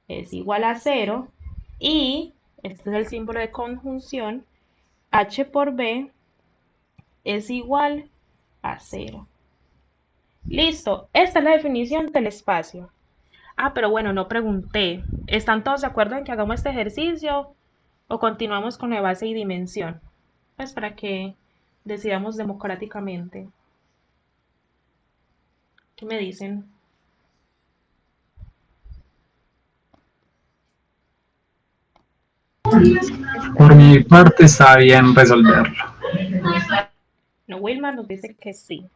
es igual a 0 y, este es el símbolo de conjunción, H por B es igual a 0. Listo, esta es la definición del espacio. Pero bueno, no pregunté. ¿Están todos de acuerdo en que hagamos este ejercicio o continuamos con la base y dimensión? Pues para que decidamos democráticamente. ¿Qué me dicen? Por mi parte está bien resolverlo. No, Wilmar nos dice que sí.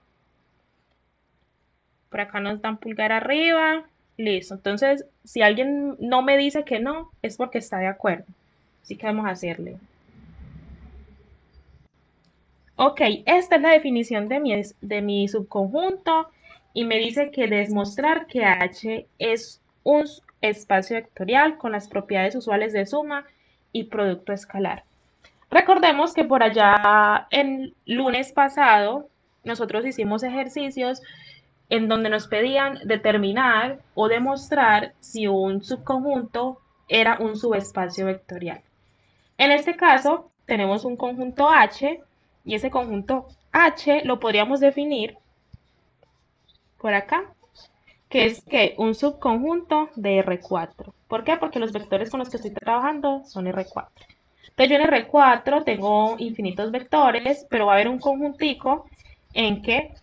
Por acá nos dan pulgar arriba. Listo. Entonces, si alguien no me dice que no, es porque está de acuerdo. Así que vamos a hacerle. Ok, esta es la definición de mi subconjunto y me dice que demostrar que H es un espacio vectorial con las propiedades usuales de suma y producto escalar. Recordemos que por allá el lunes pasado nosotros hicimos ejercicios en donde nos pedían determinar o demostrar si un subconjunto era un subespacio vectorial. En este caso tenemos un conjunto H y ese conjunto H lo podríamos definir por acá, que es un subconjunto de R4. ¿Por qué? Porque los vectores con los que estoy trabajando son R4. Entonces yo en R4 tengo infinitos vectores, pero va a haber un conjuntico en que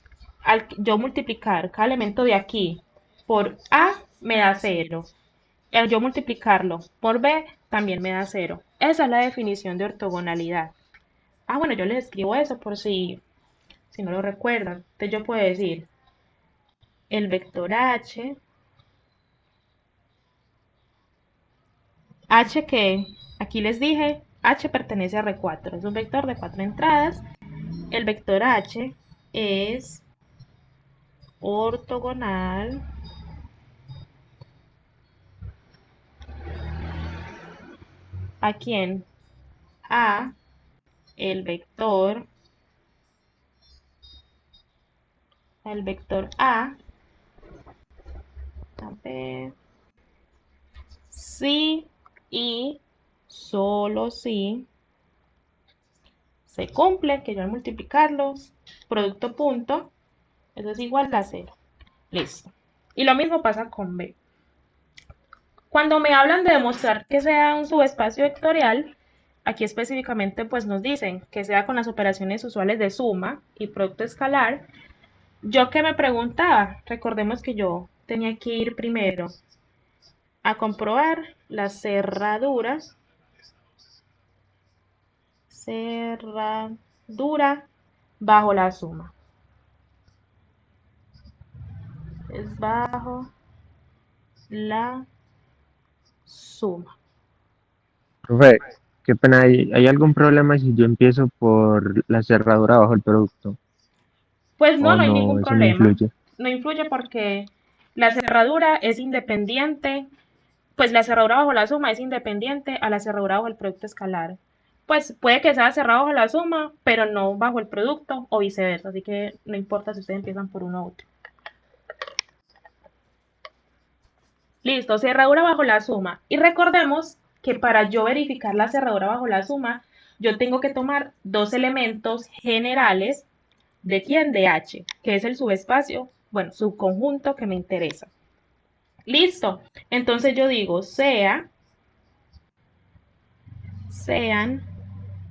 al yo multiplicar cada elemento de aquí por A me da 0. Y al yo multiplicarlo por B también me da 0. Esa es la definición de ortogonalidad. Bueno, yo les escribo eso por si no lo recuerdan. Entonces yo puedo decir el vector H que aquí les dije, H pertenece a R4, es un vector de 4 entradas. El vector H es ortogonal ¿a quién? A el vector A, ver, si y solo si se cumple, que yo al multiplicarlos, producto punto, eso es igual a 0. Listo. Y lo mismo pasa con B. Cuando me hablan de demostrar que sea un subespacio vectorial, aquí específicamente pues nos dicen que sea con las operaciones usuales de suma y producto escalar. Yo que me preguntaba, recordemos que yo tenía que ir primero a comprobar la cerradura bajo la suma. Es bajo la suma. Profe, qué pena, ¿hay algún problema si yo empiezo por la cerradura bajo el producto? Pues no, ¿O no hay no, ningún eso no problema. influye? No influye porque la cerradura es independiente, pues la cerradura bajo la suma es independiente a la cerradura bajo el producto escalar. Pues puede que sea cerrado bajo la suma, pero no bajo el producto o viceversa, así que no importa si ustedes empiezan por uno u otro. Listo, cerradura bajo la suma. Y recordemos que para yo verificar la cerradura bajo la suma, yo tengo que tomar dos elementos generales. ¿De quién? De H, que es el subespacio, bueno, subconjunto que me interesa. Listo. Entonces yo digo, sean,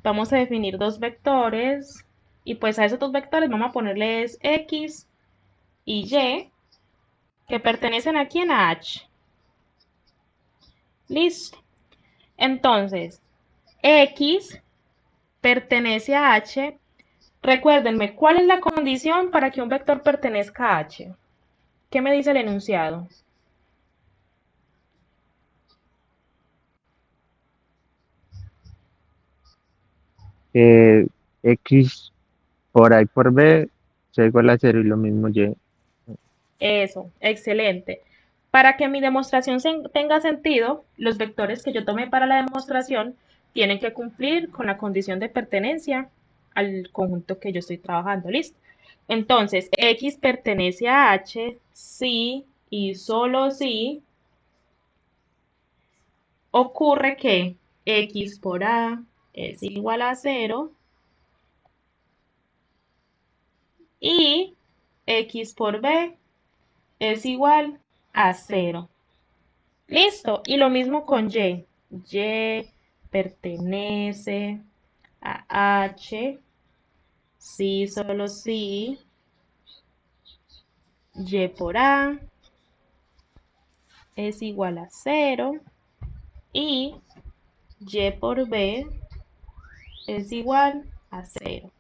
vamos a definir dos vectores, y pues a esos dos vectores vamos a ponerles X y Y, que pertenecen aquí en H. Listo. Entonces, X pertenece a H. Recuérdenme, ¿cuál es la condición para que un vector pertenezca a H? ¿Qué me dice el enunciado? Eh, X por A y por B sea igual a cero y lo mismo Y. Eso, excelente. Para que mi demostración tenga sentido, los vectores que yo tome para la demostración tienen que cumplir con la condición de pertenencia al conjunto que yo estoy trabajando. ¿Listo? Entonces, X pertenece a H si y solo si ocurre que X por A es igual a cero y X por B es igual a cero. Listo. Y lo mismo con Y. Y pertenece a H si solo si Y por A es igual a cero y Y por B es igual a cero.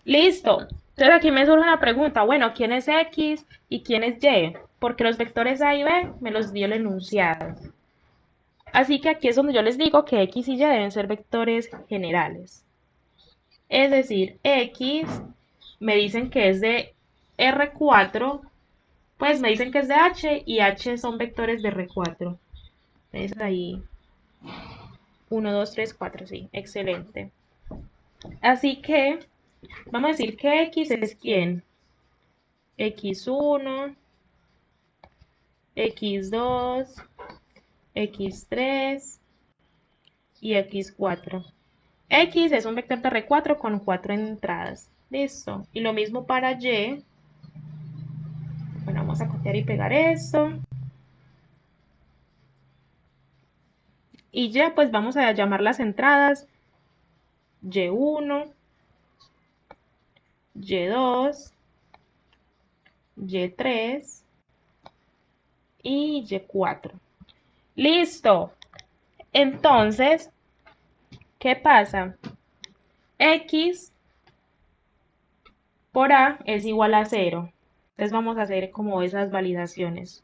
Listo. Entonces aquí me surge una pregunta. Bueno, ¿quién es X y quién es Y? Porque los vectores A y B me los dio el enunciado. Así que aquí es donde yo les digo que X y Y deben ser vectores generales. Es decir, X me dicen que es de R4, pues me dicen que es de H y H son vectores de R4. Entonces ahí 1, 2, 3, 4, sí, excelente. Así que vamos a decir que X es ¿quién? X1, X2, X3 y X4. X es un vector de R4 con 4 entradas. Listo. Y lo mismo para Y. Bueno, vamos a copiar y pegar esto. Y ya pues vamos a llamar las entradas Y1, Y2, Y3 y Y4. Listo. Entonces, ¿qué pasa? X por A es igual a 0. Entonces vamos a hacer como esas validaciones.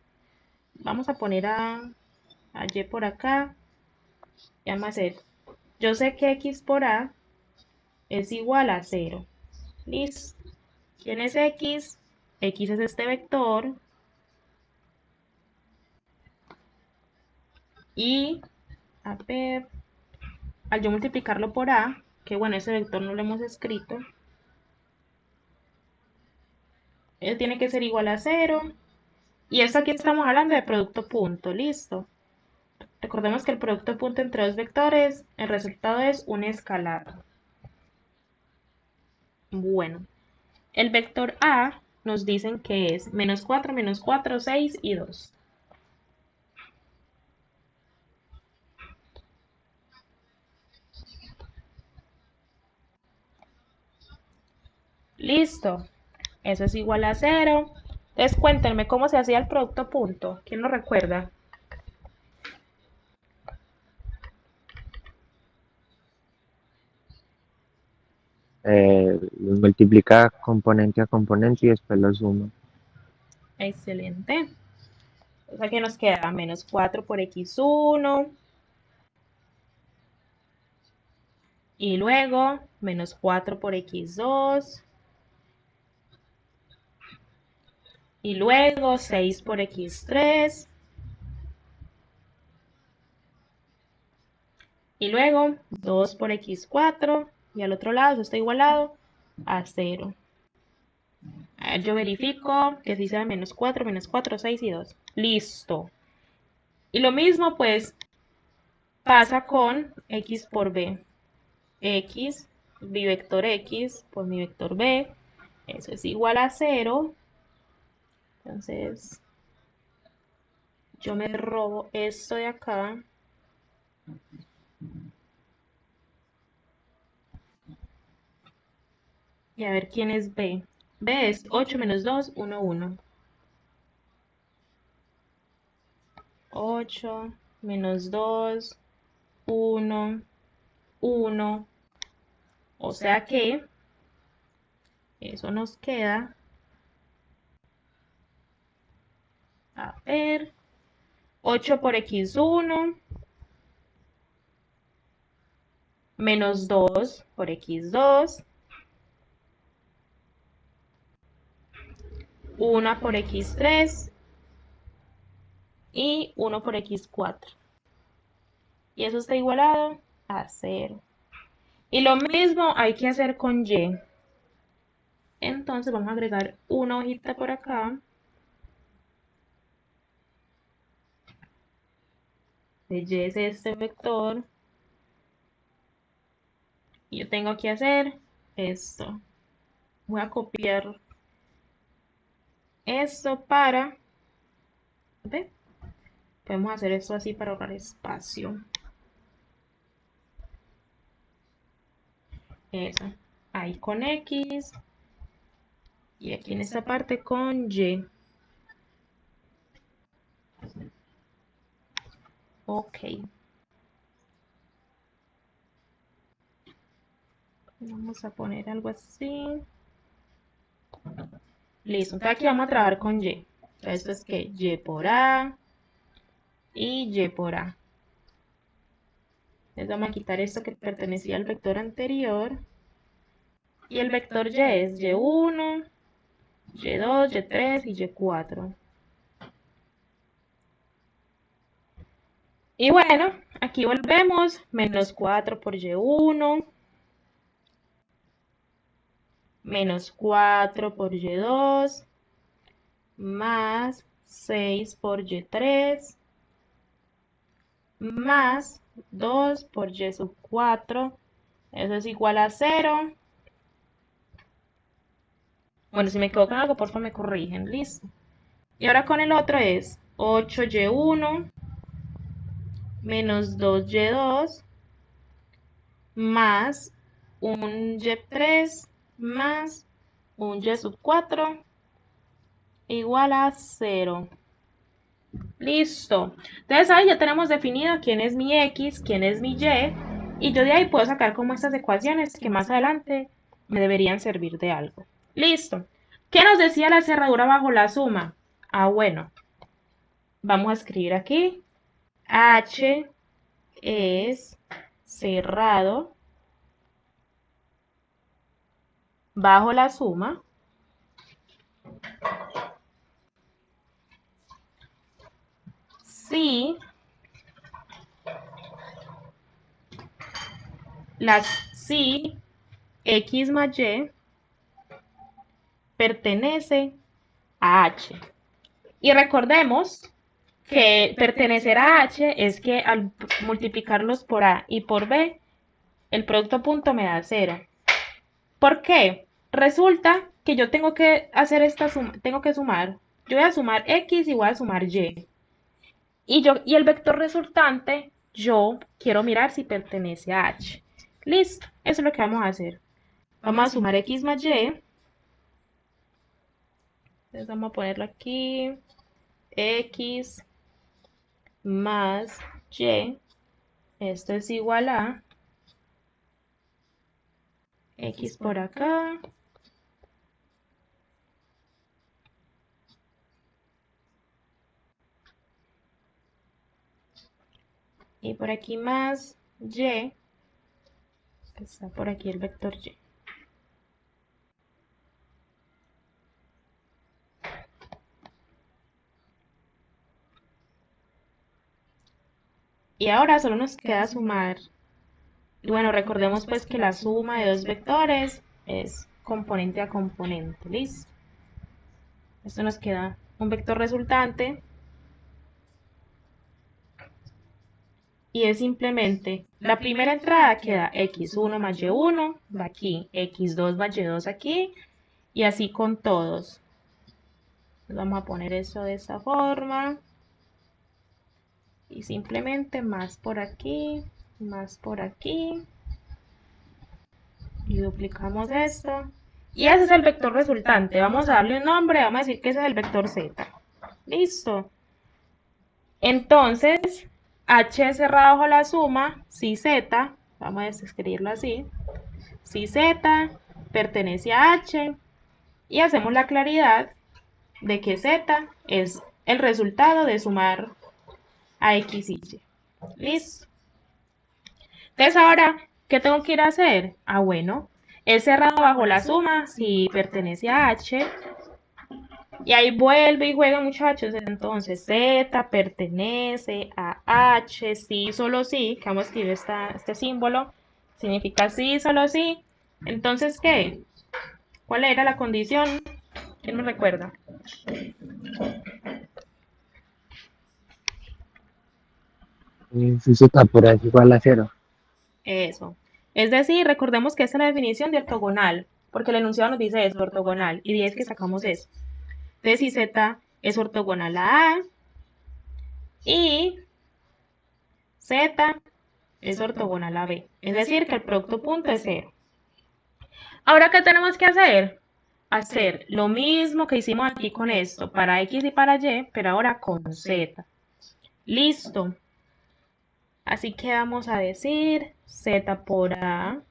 Vamos a poner a Y por acá. Y vamos a hacer. Yo sé que X por A es igual a 0. Listo. ¿Quién es X? X es este vector. Y, a ver, al yo multiplicarlo por A, que bueno, ese vector no lo hemos escrito, él tiene que ser igual a 0. Y esto aquí estamos hablando de producto punto, listo. Recordemos que el producto punto entre dos vectores, el resultado es un escalar. Bueno, el vector A nos dicen que es -4, -4, 6 y 2. Listo. Eso es igual a 0. Entonces cuéntenme cómo se hacía el producto punto. ¿Quién lo recuerda? Los multiplica componente a componente y después los suma. Excelente. Entonces aquí nos queda -4 por x1 y luego -4 por x2 y luego 6 por x3 y luego 2 por x4 y al otro lado eso está igualado a 0. A ver, yo verifico que sí sea -4, -4, 6 y 2. Listo. Y lo mismo pues pasa con x por b. X, mi vector x por mi vector b, eso es igual a 0. Entonces, yo me robo esto de acá. Y a ver quién es b. B es 8 menos 2, 1, 1. 8 menos 2, 1, 1. O sea que eso nos queda A ver, 8 por x1 menos 2 por x2, 1 por x3 y 1 por x4. Y eso está igualado a 0. Y lo mismo hay que hacer con y. Entonces vamos a agregar una hojita por acá. De y es este vector. Y yo tengo que hacer esto. Voy a copiar esto para... ¿Ve? Podemos hacer esto así para ahorrar espacio. Eso. Ahí con X. Y aquí en esta parte con Y. Ok. Vamos a poner algo así. Listo. Entonces aquí vamos a trabajar con Y. Esto es que Y por A y Y por A. Entonces vamos a quitar esto que pertenecía al vector anterior. Y el vector Y es Y1, Y2, Y3 y Y4. Y bueno, aquí volvemos. Menos 4 por Y1. Menos 4 por Y2. Más 6 por Y3. Más 2 por Y sub 4. Eso es igual a 0. Bueno, si me equivoco en algo, por favor me corrigen. Listo. Y ahora con el otro es 8y1 menos 2y2 más un y3 más un y sub 4 igual a 0. Listo. Entonces ahí ya tenemos definido quién es mi x, quién es mi y. Y yo de ahí puedo sacar como estas ecuaciones que más adelante me deberían servir de algo. Listo. ¿Qué nos decía la cerradura bajo la suma? Ah, bueno. Vamos a escribir aquí. H es cerrado bajo la suma si x más y pertenece a H. Y recordemos que pertenecer a H es que al multiplicarlos por A y por B, el producto punto me da 0. ¿Por qué? Resulta que yo tengo que hacer esta suma, tengo que sumar. Yo voy a sumar X y voy a sumar Y. Y el vector resultante, yo quiero mirar si pertenece a H. Listo, eso es lo que vamos a hacer. Vamos a sumar X más Y. Entonces vamos a ponerlo aquí. X más Y. Esto es igual a X por acá. Y por aquí más Y. Está por aquí el vector Y. Y ahora solo nos queda sumar. Y bueno, recordemos pues que la suma de dos vectores es componente a componente. ¿Listo? Esto nos queda un vector resultante. Y es simplemente, la primera entrada queda x1 más y1, va aquí, x2 más y2 aquí, y así con todos. Vamos a poner eso de esta forma. Y simplemente más por aquí, más por aquí. Y duplicamos esto. Y ese es el vector resultante. Vamos a darle un nombre, vamos a decir que ese es el vector z. Listo. Entonces, H cerrado bajo la suma, si z, vamos a escribirlo así, si z pertenece a H, y hacemos la claridad de que z es el resultado de sumar a X y Y. ¿Listo? Entonces ahora, ¿qué tengo que ir a hacer? Ah, bueno, es cerrado bajo la suma si pertenece a H. Y ahí vuelve y juega, muchachos. Entonces, Z pertenece a H, sí, solo sí, que vamos a escribir este símbolo, significa sí, solo sí. Entonces, ¿qué? ¿Cuál era la condición? ¿Quién me recuerda? Si Z por A es igual a 0. Eso. Es decir, recordemos que esta es la definición de ortogonal, porque el enunciado nos dice eso, ortogonal, y es que sacamos eso. Entonces, si Z es ortogonal a y Z es ortogonal a B, es decir, que el producto punto es 0. Ahora, ¿qué tenemos que hacer? Hacer lo mismo que hicimos aquí con esto, para X y para Y, pero ahora con Z. Listo. Así que vamos a decir Z por A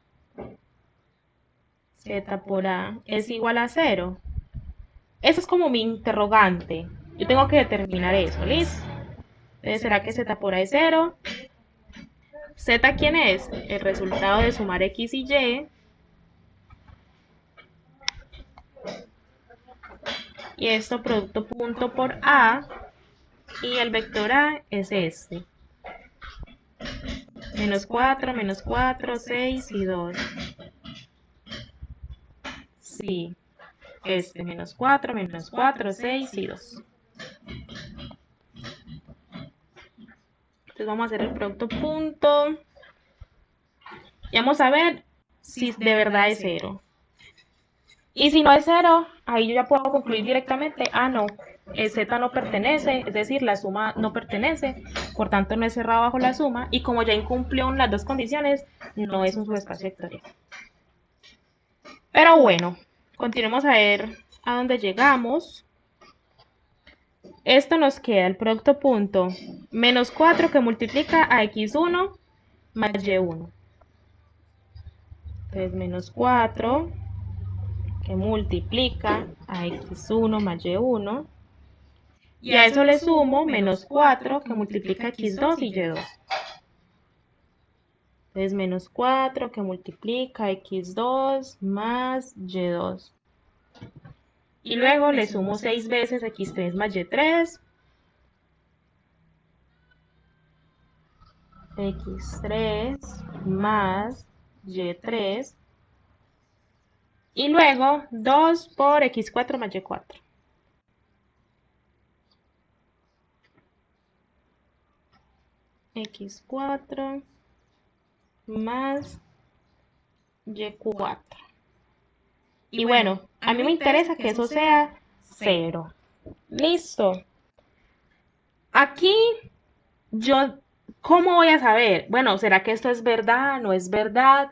es igual a 0. Eso es como mi interrogante. Yo tengo que determinar eso, ¿listo? Entonces, ¿será que Z por A es 0? ¿Z quién es? El resultado de sumar X y Y. Y esto producto punto por A. Y el vector A es este. Menos 4, 6 y 2. Sí. Menos 4, 6 y 2. Entonces vamos a hacer el producto punto. Y vamos a ver si de verdad es 0. Y si no es 0, ahí yo ya puedo concluir directamente, no, el Z no pertenece, es decir, la suma no pertenece, por tanto no es cerrado bajo la suma, y como ya incumplió las dos condiciones, no es un subespacio vectorial. Pero bueno, continuemos a ver a dónde llegamos. Esto nos queda el producto punto menos 4 que multiplica a X1 más Y1. Entonces menos 4 que multiplica a X1 más Y1. Y a eso le sumo menos 4 que multiplica X2 y Y2. Entonces menos 4 que multiplica X2 más Y2. Y luego le sumo 6 veces X3 más Y3. X3 más Y3. Y luego 2 por X4 más Y4. X4 más Y4. Y bueno, a mí me interesa que eso sea 0. Listo. Aquí yo, ¿cómo voy a saber? Bueno, ¿será que esto es verdad? ¿No es verdad?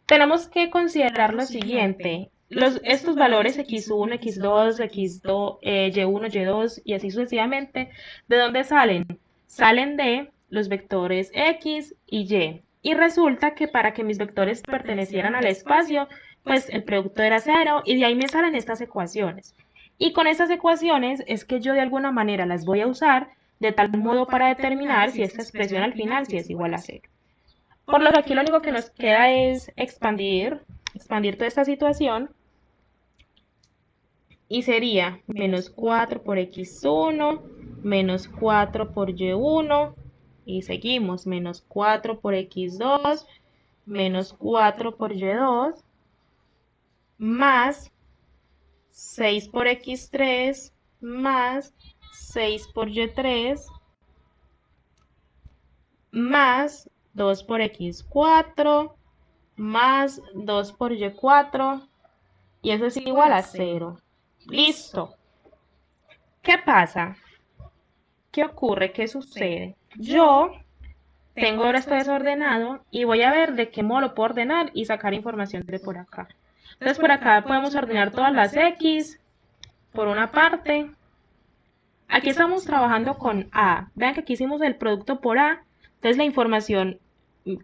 Tenemos que considerar lo siguiente. Estos valores X1, X2, Y1, Y2 y así sucesivamente, ¿de dónde salen? Salen de los vectores X y Y. Y resulta que para que mis vectores pertenecieran al espacio, pues el producto era 0 y de ahí me salen estas ecuaciones. Y con estas ecuaciones es que yo de alguna manera las voy a usar de tal modo para determinar si esta expresión al final sí es igual a 0. Por lo que aquí lo único que nos queda es expandir toda esta situación. Y sería menos 4 por X1, menos 4 por Y1, y seguimos, menos 4 por X2, menos 4 por Y2, más 6 por X3, más 6 por Y3, más 2 por X4, más 2 por Y4, y eso es igual a 0. Listo. ¿Qué pasa? ¿Qué ocurre? ¿Qué sucede? Yo tengo ahora esto desordenado y voy a ver de qué modo lo puedo ordenar y sacar información de por acá. Entonces por acá podemos ordenar todas las X por una parte. Aquí estamos trabajando con A. Vean que aquí hicimos el producto por A. Entonces la información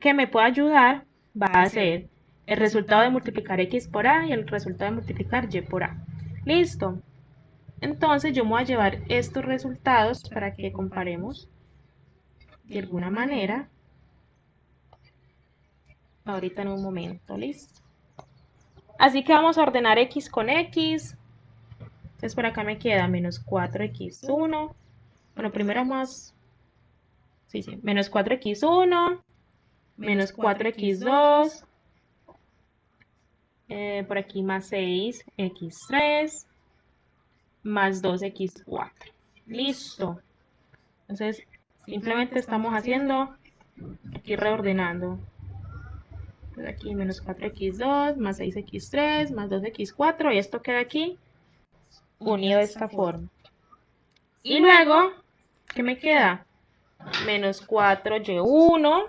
que me puede ayudar va a ser el resultado de multiplicar X por A y el resultado de multiplicar Y por A. Listo. Entonces yo me voy a llevar estos resultados para que comparemos de alguna manera. Ahorita en un momento, ¿listo? Así que vamos a ordenar x con x. Entonces por acá me queda menos 4x1. Bueno, primero más... Sí, menos 4x1, menos 4x2. Por aquí más 6x3, más 2x4. Listo. Entonces, simplemente estamos haciendo, aquí reordenando. Entonces aquí menos 4x2, más 6x3, más 2x4, y esto queda aquí unido de esta forma. Y luego, ¿qué me queda? Menos 4y1,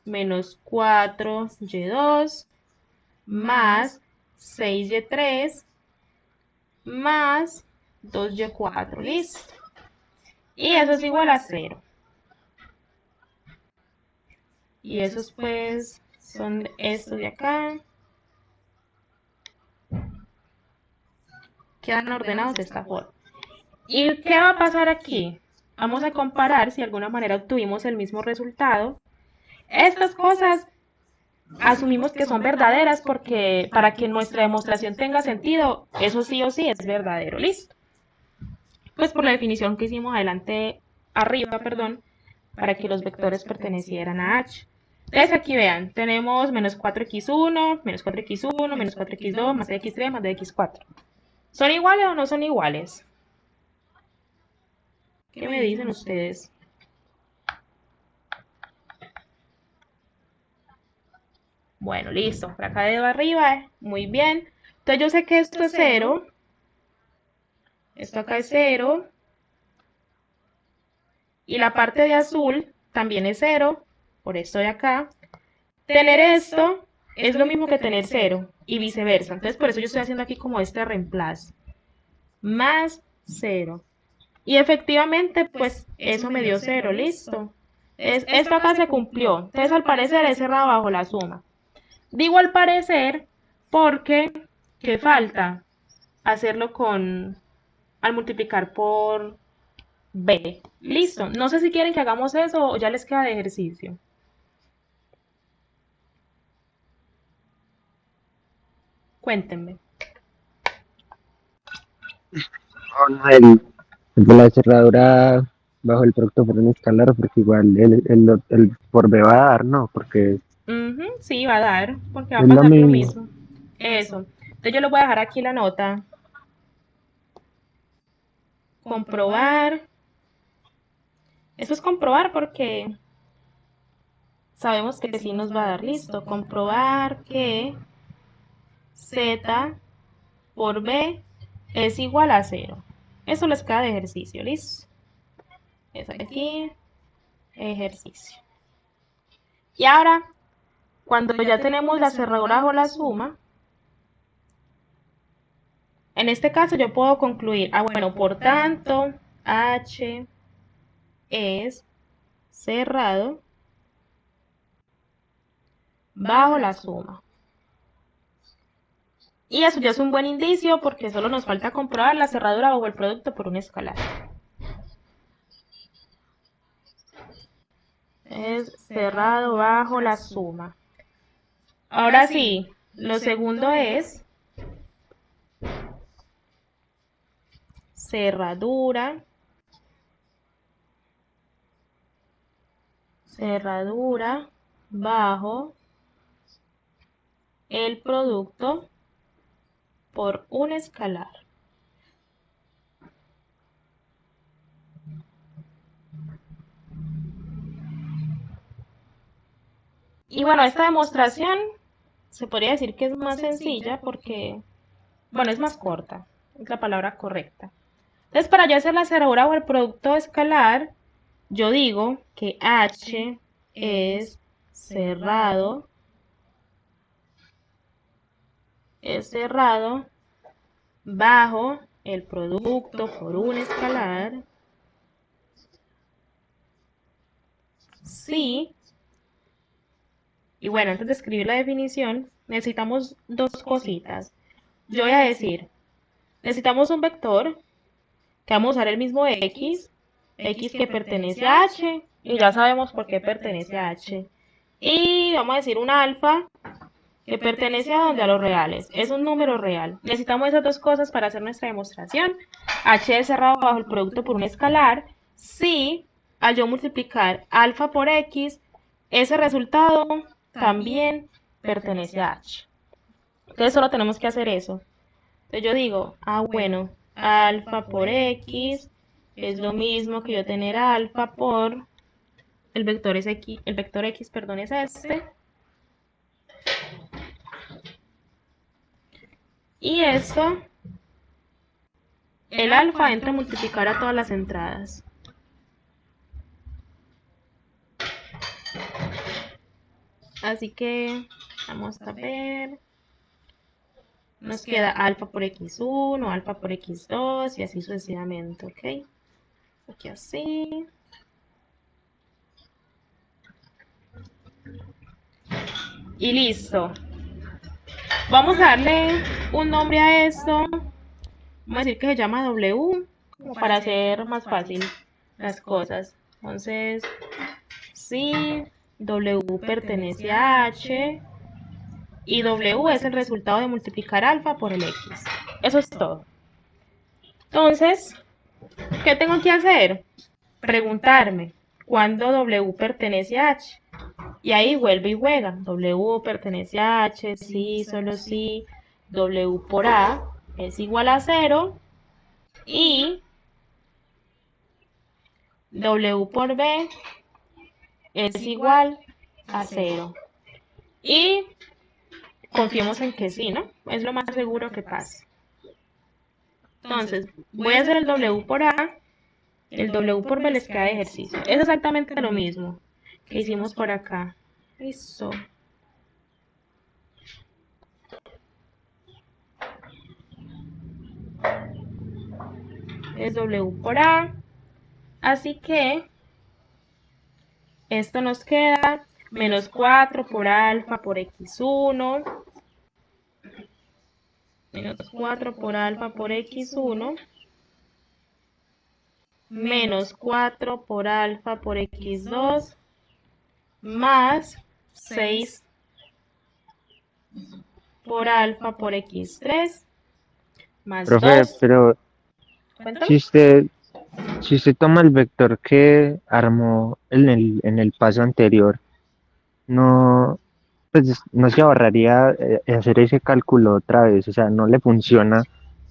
menos 4y2, más 6y3, más 2y4, ¿listo? Y eso es igual a 0. Y esos pues son estos de acá. Quedan ordenados de esta forma. ¿Y qué va a pasar aquí? Vamos a comparar si de alguna manera obtuvimos el mismo resultado. Estas cosas asumimos que son verdaderas porque para que nuestra demostración tenga sentido, eso sí o sí es verdadero, ¿listo? Pues por la definición que hicimos arriba, para que los vectores pertenecieran a H. Entonces aquí vean, tenemos menos 4x1, menos 4x1, menos 4x2, más x3, más x4. ¿Son iguales o no son iguales? ¿Qué me dicen ustedes? Bueno, listo. Por acá dedo arriba, muy bien. Entonces yo sé que esto es 0. Esto acá es 0. Y la parte de azul también es 0. Por esto de acá. Tener esto es lo mismo que tener 0. Y viceversa. Entonces por eso yo estoy haciendo aquí como este reemplazo. Más 0. Y efectivamente, pues eso me dio 0. Listo. Esto acá se cumplió. Entonces al parecer es cerrado bajo la suma. Digo al parecer porque, ¿qué falta? Hacerlo al multiplicar por b. Listo. No sé si quieren que hagamos eso o ya les queda de ejercicio. Cuéntenme. El de la cerradura bajo el producto por un escalar, porque igual el por B va a dar, ¿no? Porque Sí, va a dar, porque va a es lo pasar lo mismo. mismo. Eso. Entonces yo les voy a dejar aquí la nota. Comprobar. Eso es comprobar porque sabemos que sí nos va a dar. Listo. Comprobar que z por b es igual a 0. Eso les queda de ejercicio. Listo. Eso aquí. Ejercicio. Y ahora, cuando ya tenemos la cerradura bajo la suma, en este caso yo puedo concluir, bueno, por tanto, H es cerrado bajo la suma. Y eso ya es un buen indicio porque solo nos falta comprobar la cerradura bajo el producto por un escalar. Es cerrado bajo la suma. Ahora sí, lo segundo es cerradura bajo el producto por un escalar. Y bueno, esta demostración se podría decir que es más sencilla porque, bueno, es más corta, es la palabra correcta. Entonces, para yo hacer la cerradura o el producto escalar, yo digo que H es cerrado bajo el producto por un escalar si, y bueno, antes de escribir la definición, necesitamos dos cositas. Yo voy a decir necesitamos un vector que vamos a usar el mismo x que pertenece a h, y ya sabemos por qué pertenece a h. Y vamos a decir un alfa que pertenece a donde, a los reales. Es un número real. Necesitamos esas dos cosas para hacer nuestra demostración. H es cerrado bajo el producto por un escalar. Si al yo multiplicar alfa por x, ese resultado también pertenece a h. Entonces solo tenemos que hacer eso. Entonces yo digo, bueno, alfa por x es lo mismo que yo tener alfa por el vector x, perdón, es este. Y esto, el alfa entra a multiplicar a todas las entradas. Así que vamos a ver. Nos queda alfa por x1, alfa por x2 y así sucesivamente, ¿ok? Aquí así. Y listo. Vamos a darle un nombre a esto. Vamos a decir que se llama W, como para hacer más fácil las cosas. Entonces, si W pertenece a H y W es el resultado de multiplicar alfa por el X. Eso es todo. Entonces, ¿qué tengo que hacer? Preguntarme cuándo W pertenece a H. Y ahí vuelve y juega. W pertenece a H, sí, solo sí. W por A es igual a 0. Y W por B es igual a 0. Y confiemos en que sí, ¿no? Es lo más seguro que pase. Entonces, voy a hacer el W por A. El W por B les queda de ejercicio. Es exactamente lo mismo que hicimos por acá. Listo. Es W por A. Así que esto nos queda menos 4 por alfa por x1. Menos 4 por alfa por x1. Menos 4 por alfa por x2. Más 6 por alfa por x3. Más Profe, 2. pero Cuéntame. si usted toma el vector que armó en el paso anterior, no, pues no se ahorraría hacer ese cálculo otra vez, o sea, no le funciona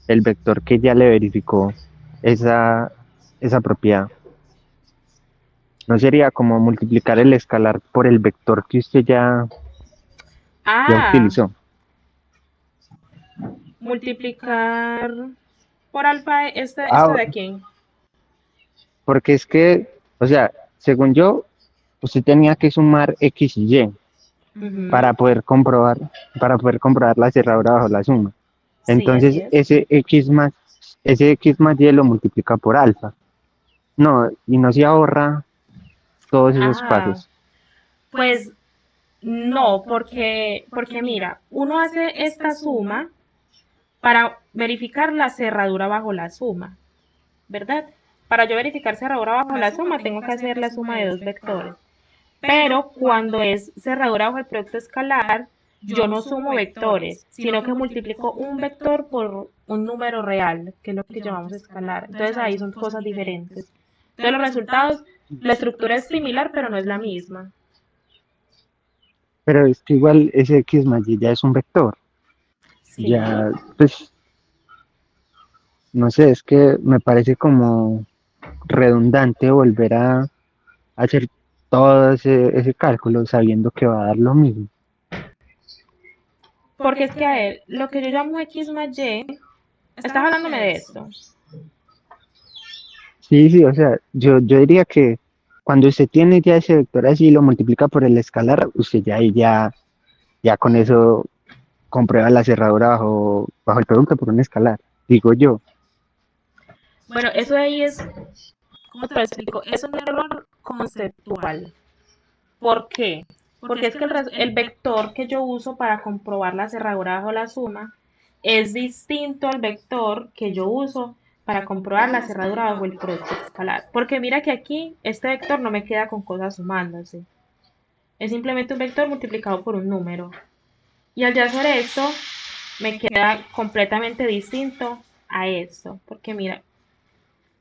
el vector que ya le verificó esa propiedad. No sería como multiplicar el escalar por el vector que usted ya utilizó. Multiplicar por alfa esto de aquí. Porque es que, o sea, según yo, usted tenía que sumar X y Y para poder comprobar la cerradura bajo la suma. Entonces, Sí, así es. ese X más Y lo multiplica por alfa. No, y no se ahorra todos esos pasos. Pues no, porque mira, uno hace esta suma para verificar la cerradura bajo la suma, ¿verdad? Para yo verificar cerradura bajo la suma, tengo que hacer la suma de dos vectores. Pero cuando es cerradura bajo el producto escalar, yo no sumo vectores, sino que multiplico un vector por un número real, que es lo que llamamos escalar. Entonces ahí son cosas diferentes. Entonces los resultados, la estructura es similar, pero no es la misma. Pero es que igual ese X más Y ya es un vector. Sí. Ya, pues, no sé, es que me parece como redundante volver a hacer todo ese cálculo sabiendo que va a dar lo mismo. Porque es que, a ver, lo que yo llamo X más Y, estás hablándome de esto. Sí, o sea, yo diría que cuando usted tiene ya ese vector así y lo multiplica por el escalar, usted ya con eso comprueba la cerradura bajo el producto por un escalar, digo yo. Bueno, eso de ahí es, ¿cómo te lo explico? Es un error conceptual. ¿Por qué? Porque es que el vector que yo uso para comprobar la cerradura bajo la suma es distinto al vector que yo uso para comprobar la cerradura bajo el producto escalar. Porque mira que aquí este vector no me queda con cosas sumándose. Es simplemente un vector multiplicado por un número. Y al yo hacer esto, me queda completamente distinto a esto. Porque mira,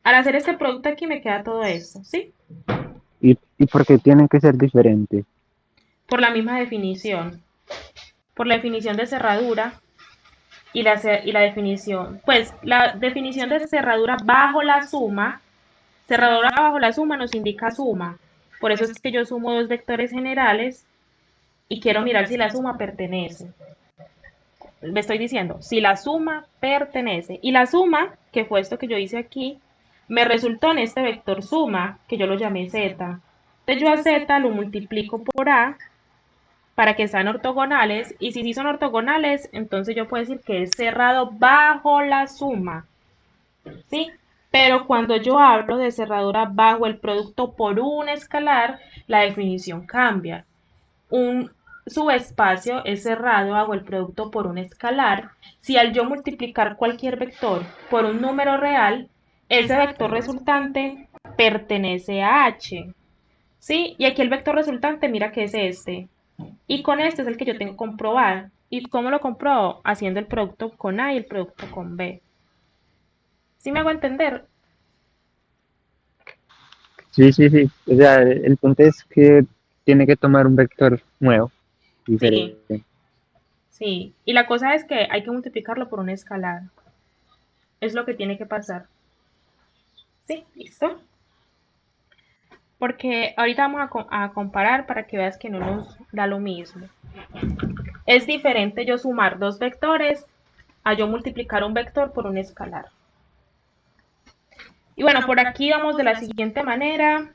al hacer este producto aquí me queda todo esto, ¿sí? ¿Y por qué tienen que ser diferentes? Por la misma definición. Por la definición de cerradura y la definición. Pues la definición de cerradura bajo la suma. Cerradura bajo la suma nos indica suma. Por eso es que yo sumo dos vectores generales y quiero mirar si la suma pertenece. Le estoy diciendo, si la suma pertenece. Y la suma, que fue esto que yo hice aquí, me resultó en este vector suma, que yo lo llamé z. Entonces yo a z lo multiplico por a para que sean ortogonales. Y si sí son ortogonales, entonces yo puedo decir que es cerrado bajo la suma. ¿Sí? Pero cuando yo hablo de cerradura bajo el producto por un escalar, la definición cambia. Un subespacio es cerrado bajo el producto por un escalar si al yo multiplicar cualquier vector por un número real, ese vector resultante pertenece a H. ¿Sí? Y aquí el vector resultante, mira que es este. Y con este es el que yo tengo que comprobar. ¿Y cómo lo compruebo? Haciendo el producto con A y el producto con B. ¿Sí me hago entender? Sí, sí, sí. O sea, el punto es que tiene que tomar un vector nuevo, Sí, diferente. sí. Y la cosa es que hay que multiplicarlo por un escalar. Es lo que tiene que pasar. ¿Sí? ¿Listo? Porque ahorita vamos a comparar para que veas que no nos da lo mismo. Es diferente yo sumar dos vectores a yo multiplicar un vector por un escalar. Y bueno, por aquí vamos de la siguiente manera.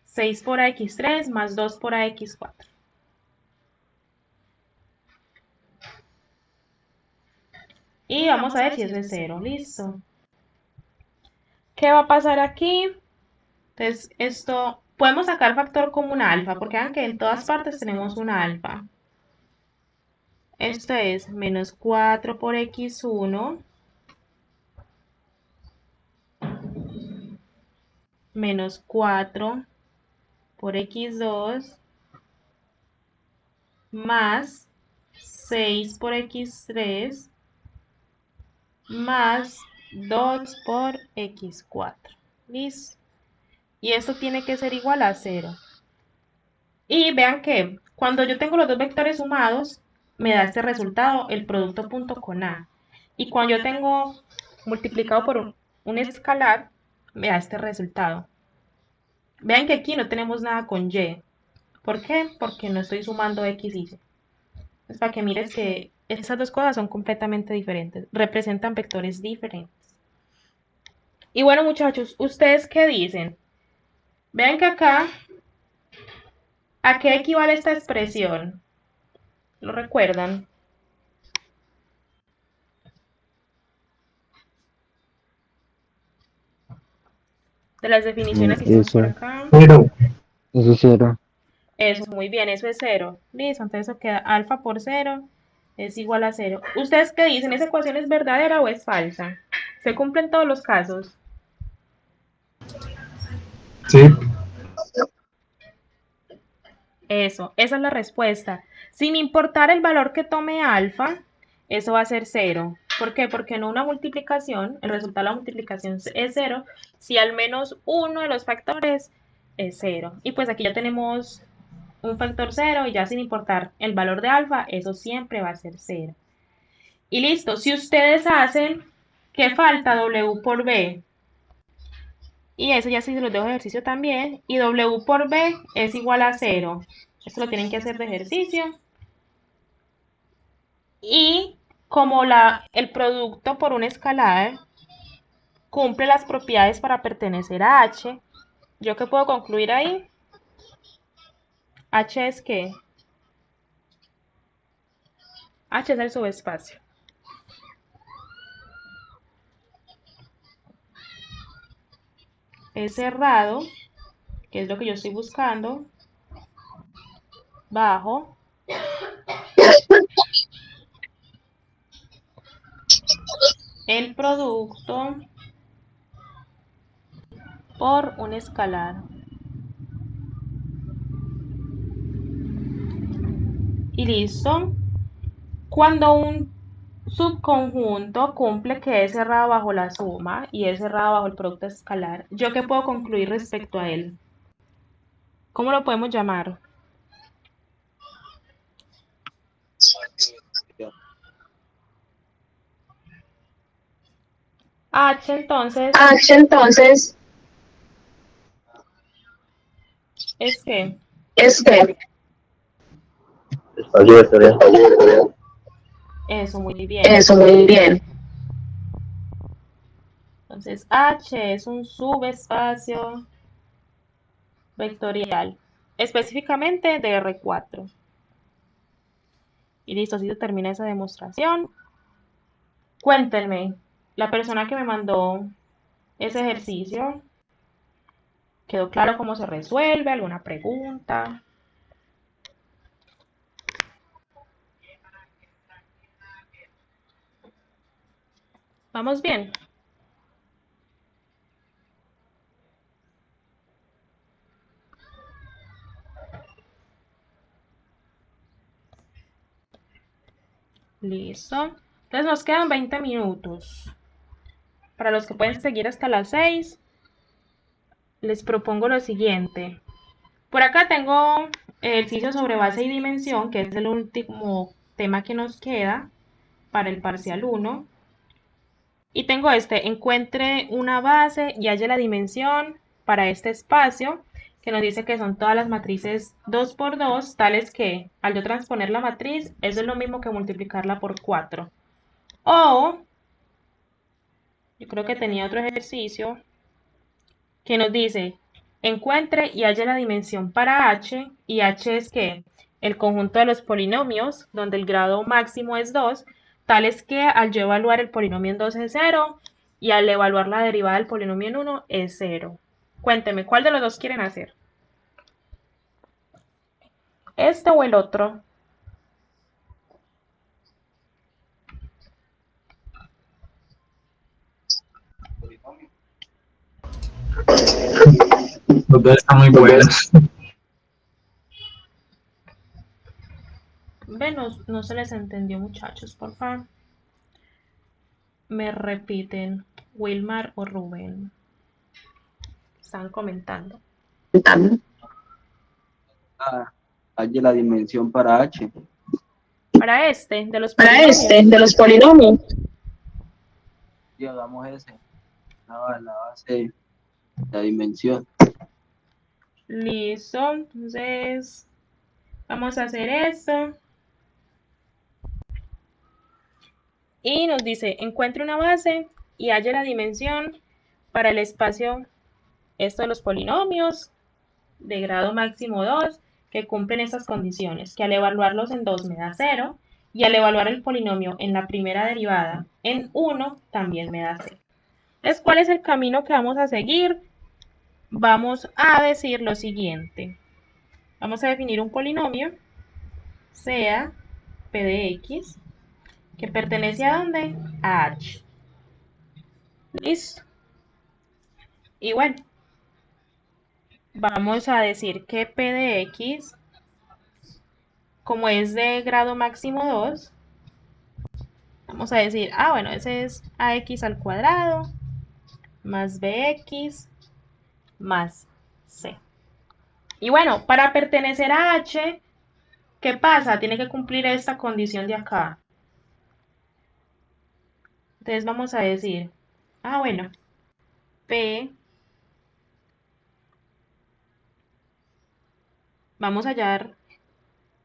6 por ax3 más 2 por ax4. Y vamos a ver si es de 0. Listo. ¿Qué va a pasar aquí? Entonces, esto, podemos sacar factor común alfa, porque vean que en todas partes tenemos un alfa. Esto es menos 4 por x1 menos 4 por x2 más 6 por x3 más 2 por x4. ¿Listo? Y esto tiene que ser igual a 0. Y vean que cuando yo tengo los dos vectores sumados, me da este resultado, el producto punto con A. Y cuando yo tengo multiplicado por un escalar, me da este resultado. Vean que aquí no tenemos nada con Y. ¿Por qué? Porque no estoy sumando X y Y. Es para que mires que esas dos cosas son completamente diferentes. Representan vectores diferentes. Y bueno, muchachos, ¿ustedes qué dicen? Vean que acá, ¿a qué equivale esta expresión? ¿Lo recuerdan? De las definiciones que hicimos por Eso, acá. Pero, eso es cero. Eso, muy bien, eso es 0. Listo, entonces eso queda alfa por 0 es igual a 0. ¿Ustedes qué dicen? ¿Esa ecuación es verdadera o es falsa? ¿Se cumplen todos los casos? sí, Eso, esa es la respuesta. Sin importar el valor que tome alfa, eso va a ser 0. ¿Por qué? Porque en una multiplicación, el resultado de la multiplicación es 0 si al menos uno de los factores es 0. Y pues aquí ya tenemos un factor 0 y ya sin importar el valor de alfa, eso siempre va a ser 0. Y listo, si ustedes hacen que falta W por B, y eso ya sí se los dejo de ejercicio también, y W por B es igual a 0. Esto lo tienen que hacer de ejercicio. Y como el producto por un escalar cumple las propiedades para pertenecer a H, ¿yo qué puedo concluir ahí? H es ¿qué? H es el subespacio. Es cerrado, que es lo que yo estoy buscando, bajo producto por un escalar. Y listo. Cuando un subconjunto cumple que es cerrado bajo la suma y es cerrado bajo el producto escalar, ¿yo qué puedo concluir respecto a él? ¿Cómo lo podemos llamar? H, entonces, H entonces es que es que Espacio vectorial. eso, muy bien. eso muy bien. Entonces, H es un subespacio vectorial, específicamente de R4. Y listo, así se termina esa demostración. Cuéntenme, la persona que me mandó ese ejercicio, ¿quedó claro cómo se resuelve? ¿Alguna pregunta? ¿Vamos bien? Listo. Entonces nos quedan 20 minutos. Para los que pueden seguir hasta las 6, les propongo lo siguiente. Por acá tengo ejercicio sobre base y dimensión, que es el último tema que nos queda para el parcial 1. Y tengo encuentre una base y halle la dimensión para este espacio, que nos dice que son todas las matrices 2 por 2, tales que al yo transponer la matriz, eso es lo mismo que multiplicarla por 4. O, yo creo que tenía otro ejercicio que nos dice, encuentre y halle la dimensión para h, y h es que el conjunto de los polinomios, donde el grado máximo es 2, tales que al yo evaluar el polinomio en 2 es 0, y al evaluar la derivada del polinomio en 1 es 0. Cuénteme, ¿cuál de los dos quieren hacer? ¿Este o el otro? Los dos están muy buenos. Ven, no se les entendió, muchachos, por favor. Me repiten, Wilmar o Rubén. Están comentando. Halle la dimensión para H. Para de los polinomios. Y hagamos ese. La base, la dimensión. Listo, entonces vamos a hacer esto. Y nos dice, encuentre una base y halle la dimensión para el espacio, esto de los polinomios de grado máximo 2, que cumplen estas condiciones, que al evaluarlos en 2 me da 0, y al evaluar el polinomio en la primera derivada en 1 también me da 0. Entonces, ¿cuál es el camino que vamos a seguir? Vamos a decir lo siguiente. Vamos a definir un polinomio, sea p de x, que pertenece ¿a dónde? A h. Listo. Y bueno, vamos a decir que p de x, como es de grado máximo 2, vamos a decir, bueno, ese es ax al cuadrado más bx más c. Y bueno, para pertenecer a h, ¿qué pasa? Tiene que cumplir esta condición de acá. Entonces vamos a decir, bueno, P, vamos a hallar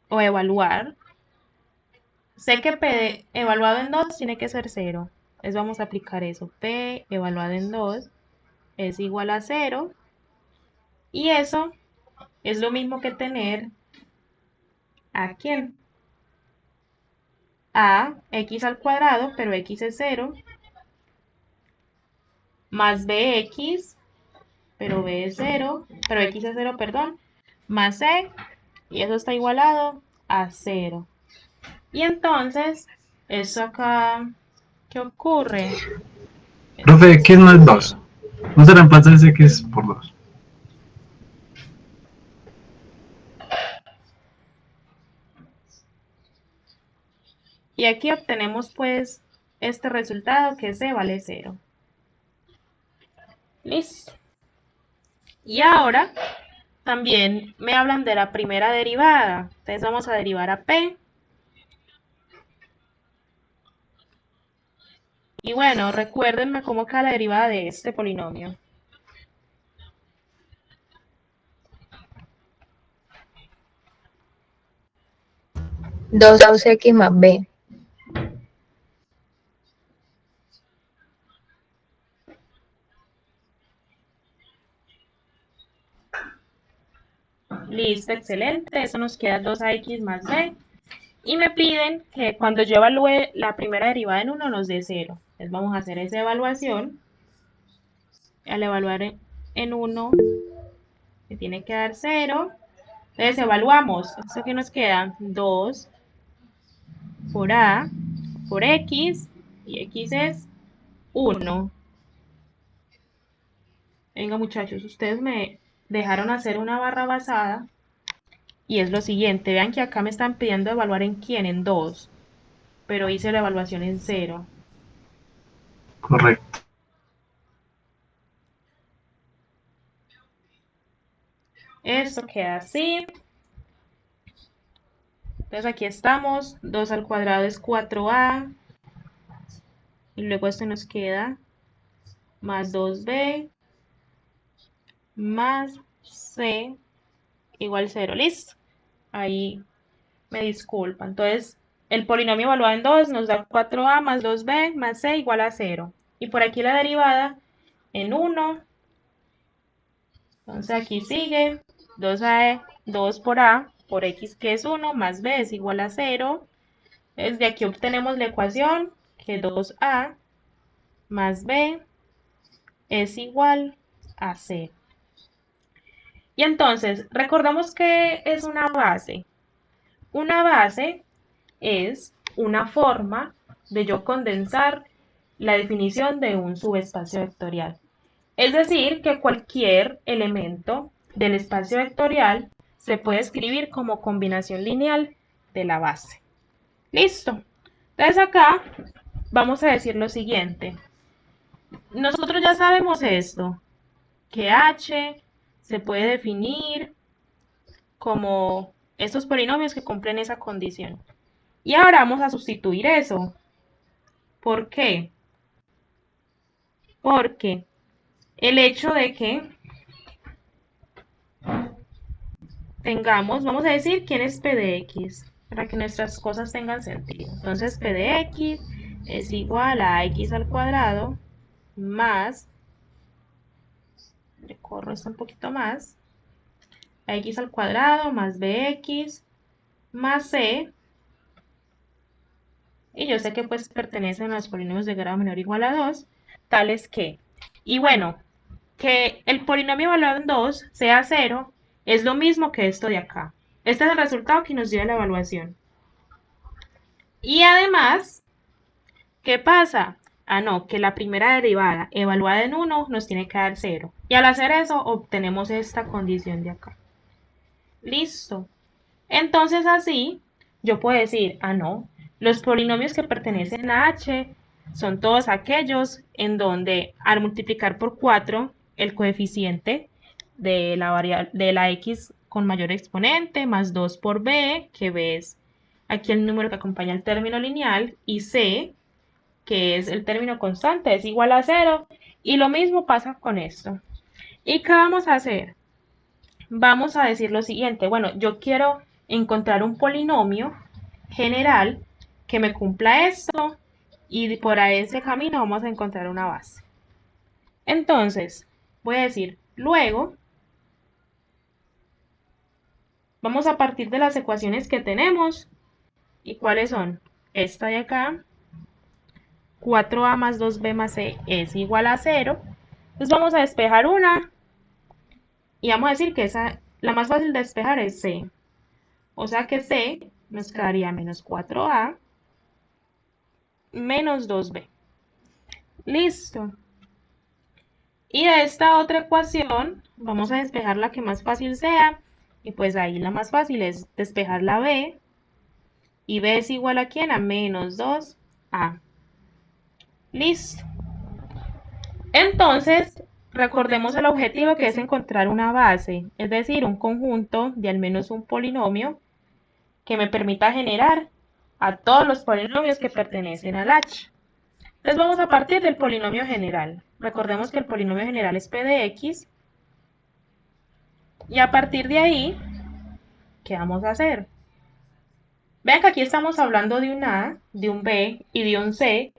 o evaluar. Sé que P evaluado en 2 tiene que ser 0. Entonces vamos a aplicar eso. P evaluado en 2 es igual a 0. Y eso es lo mismo que tener ¿a quién? A x al cuadrado, pero x es 0, más bx, pero b es 0, pero x es 0, perdón, más c, y eso está igualado a 0. Y entonces, eso acá, ¿qué ocurre? Profe, X más 2. No se reemplaza ese X por 2. Y aquí obtenemos pues este resultado que C vale 0. Listo. Y ahora también me hablan de la primera derivada. Entonces vamos a derivar a P. Y bueno, recuérdenme cómo queda la derivada de este polinomio. Dos x más b. Listo, excelente. Eso nos queda 2ax más b. Y me piden que cuando yo evalúe la primera derivada en 1 nos dé 0. Entonces vamos a hacer esa evaluación. Al evaluar en 1 me tiene que dar 0. Entonces evaluamos. Esto que nos queda 2 por a por x. Y x es 1. Venga muchachos, ustedes me dejaron hacer una barra basada. Y es lo siguiente. Vean que acá me están pidiendo evaluar en quién, en 2. Pero hice la evaluación en 0. Correcto. Esto queda así. Entonces aquí estamos. 2 al cuadrado es 4a. Y luego esto nos queda más 2b más c igual 0. ¿Listo? Ahí me disculpan. Entonces el polinomio evaluado en 2 nos da 4a más 2b más c igual a 0. Y por aquí la derivada en 1. Entonces aquí sigue 2 por a por x que es 1 más b es igual a 0. Desde aquí obtenemos la ecuación que 2a más b es igual a 0. Y entonces, recordamos que es una base. Una base es una forma de yo condensar la definición de un subespacio vectorial. Es decir, que cualquier elemento del espacio vectorial se puede escribir como combinación lineal de la base. Listo. Entonces acá vamos a decir lo siguiente. Nosotros ya sabemos esto, que h se puede definir como estos polinomios que cumplen esa condición. Y ahora vamos a sustituir eso. ¿Por qué? Porque el hecho de que tengamos, vamos a decir quién es P de X, para que nuestras cosas tengan sentido. Entonces P de X es igual a X al cuadrado más, le corro esto un poquito más, a X al cuadrado más BX más C, y yo sé que pues pertenecen a los polinomios de grado menor o igual a 2, tales que, y bueno, que el polinomio evaluado en 2 sea 0, es lo mismo que esto de acá. Este es el resultado que nos dio la evaluación. Y además, ¿qué pasa? Ah, no, que la primera derivada evaluada en 1 nos tiene que dar 0. Y al hacer eso, obtenemos esta condición de acá. Listo. Entonces así, yo puedo decir, ah, no, los polinomios que pertenecen a H son todos aquellos en donde al multiplicar por 4 el coeficiente de la x con mayor exponente más 2 por b, que b es aquí el número que acompaña el término lineal, y c, que es el término constante, es igual a 0. Y lo mismo pasa con esto. ¿Y qué vamos a hacer? Vamos a decir lo siguiente. Bueno, yo quiero encontrar un polinomio general que me cumpla esto, y por ese camino vamos a encontrar una base. Entonces, voy a decir, luego, vamos a partir de las ecuaciones que tenemos. ¿Y cuáles son? Esta de acá, 4a más 2b más c es igual a 0. Entonces vamos a despejar una, y vamos a decir que la más fácil de despejar es c. O sea que c nos quedaría menos 4a menos 2b. Listo. Y de esta otra ecuación vamos a despejar la que más fácil sea. Y pues ahí la más fácil es despejar la b. Y b es igual a ¿quién? A menos 2a. Listo. Entonces, recordemos el objetivo, que es encontrar una base, es decir, un conjunto de al menos un polinomio que me permita generar a todos los polinomios que pertenecen al H. Entonces vamos a partir del polinomio general. Recordemos que el polinomio general es p de x. Y a partir de ahí, ¿qué vamos a hacer? Vean que aquí estamos hablando de un A, de un B y de un C,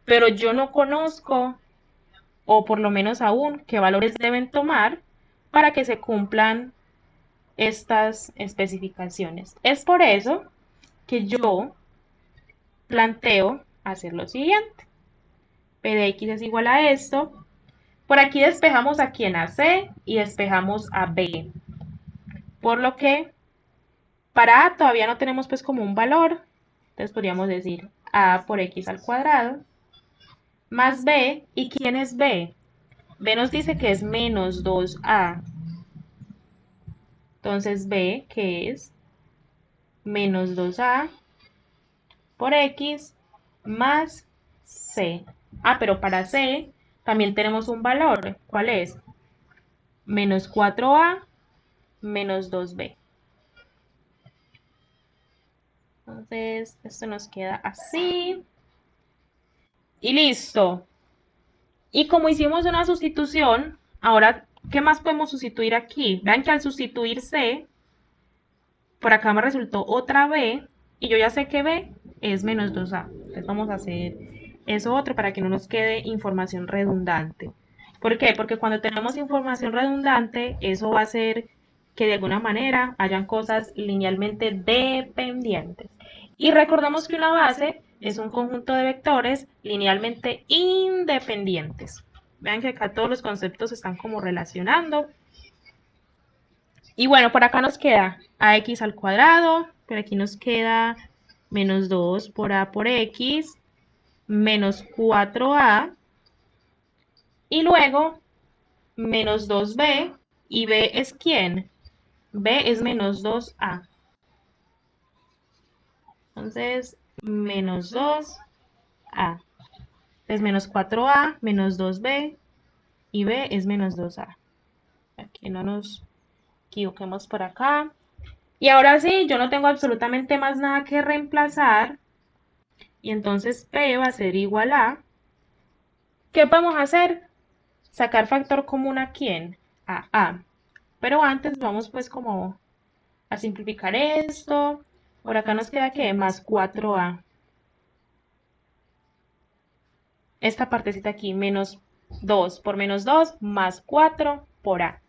pero yo no conozco, o por lo menos aún, qué valores deben tomar para que se cumplan estas especificaciones. Es por eso que yo planteo hacer lo siguiente. P de x es igual a esto. Por aquí despejamos a quién, a C, y despejamos a B. Por lo que para A todavía no tenemos pues como un valor. Entonces podríamos decir A por x al cuadrado más B. ¿Y quién es B? B nos dice que es menos 2A. Entonces B, que es menos 2A por x más C. Ah, pero para C también tenemos un valor. ¿Cuál es? Menos 4A menos 2B. Entonces, esto nos queda así. Y listo. Y como hicimos una sustitución, ahora, ¿qué más podemos sustituir aquí? Vean que al sustituir C, por acá me resultó otra B, y yo ya sé que B es menos 2A. Entonces vamos a hacer eso otro para que no nos quede información redundante. ¿Por qué? Porque cuando tenemos información redundante, eso va a hacer que de alguna manera hayan cosas linealmente dependientes. Y recordemos que una base es un conjunto de vectores linealmente independientes. Vean que acá todos los conceptos se están como relacionando. Y bueno, por acá nos queda ax al cuadrado, por aquí nos queda menos 2 por a por x, menos 4a, y luego menos 2b, y b es ¿quién? B es menos 2a. Entonces, menos 2a. Es menos 4a, menos 2b, y b es menos 2a. Aquí no nos equivoquemos por acá. Y ahora sí, yo no tengo absolutamente más nada que reemplazar. Y entonces p va a ser igual a... ¿Qué vamos a hacer? Sacar factor común ¿a quién? A a. Pero antes vamos pues como a simplificar esto. Por acá nos queda que más 4a. Esta partecita aquí, menos 2 por menos 2, más 4 por a.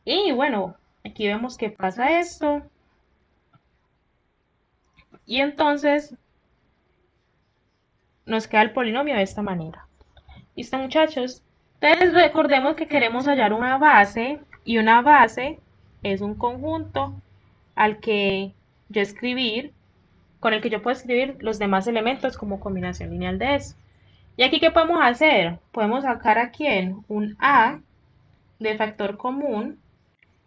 Y bueno, aquí vemos que pasa esto. Y entonces nos queda el polinomio de esta manera. ¿Listo, muchachos? Entonces recordemos que queremos hallar una base, y una base es un conjunto al que yo escribir, con el que yo puedo escribir los demás elementos como combinación lineal de eso. ¿Y aquí qué podemos hacer? Podemos sacar ¿a quién? Un a de factor común,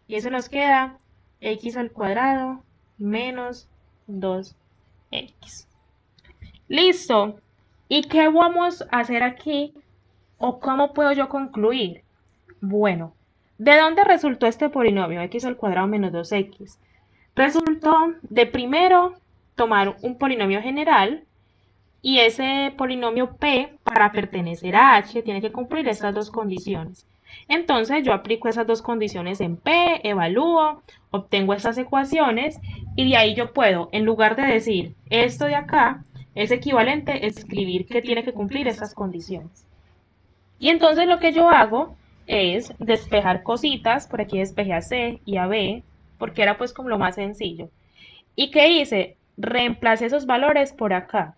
y eso nos queda x al cuadrado menos 2x. Listo. ¿Y qué vamos a hacer aquí? ¿O cómo puedo yo concluir? Bueno, ¿de dónde resultó este polinomio? X al cuadrado menos 2x. Resultó de primero tomar un polinomio general, y ese polinomio P, para pertenecer a H, tiene que cumplir estas dos condiciones. Entonces yo aplico esas dos condiciones en P, evalúo, obtengo estas ecuaciones, y de ahí yo puedo, en lugar de decir esto de acá, es equivalente a escribir que tiene que cumplir estas condiciones. Y entonces lo que yo hago es despejar cositas. Por aquí despejé a C y a B, porque era pues como lo más sencillo. ¿Y qué hice? Reemplacé esos valores por acá.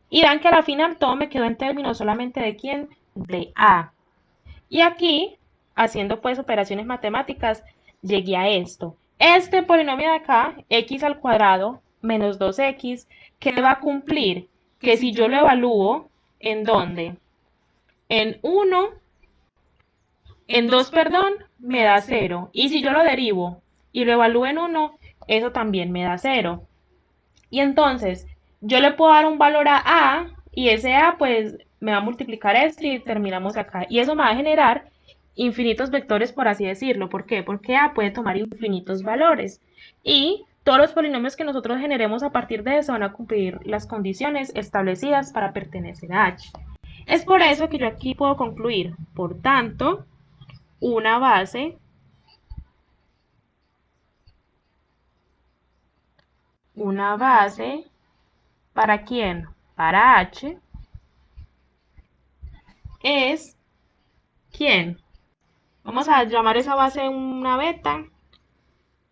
Y vean que al final todo me quedó en términos solamente de ¿quién? De A. Y aquí, haciendo pues operaciones matemáticas, llegué a esto. Este polinomio de acá, x al cuadrado menos 2x, ¿qué va a cumplir? Que si yo lo evalúo, ¿en dónde? En 1 En 2, perdón, me da 0. Y si yo lo derivo y lo evalúo en 1, eso también me da 0. Y entonces, yo le puedo dar un valor a A y ese A pues me va a multiplicar esto y terminamos acá. Y eso me va a generar infinitos vectores, por así decirlo. ¿Por qué? Porque A puede tomar infinitos valores. Y todos los polinomios que nosotros generemos a partir de eso van a cumplir las condiciones establecidas para pertenecer a H. Es por eso que yo aquí puedo concluir, por tanto, una base ¿para quién? Para H es ¿quién? Vamos a llamar esa base una beta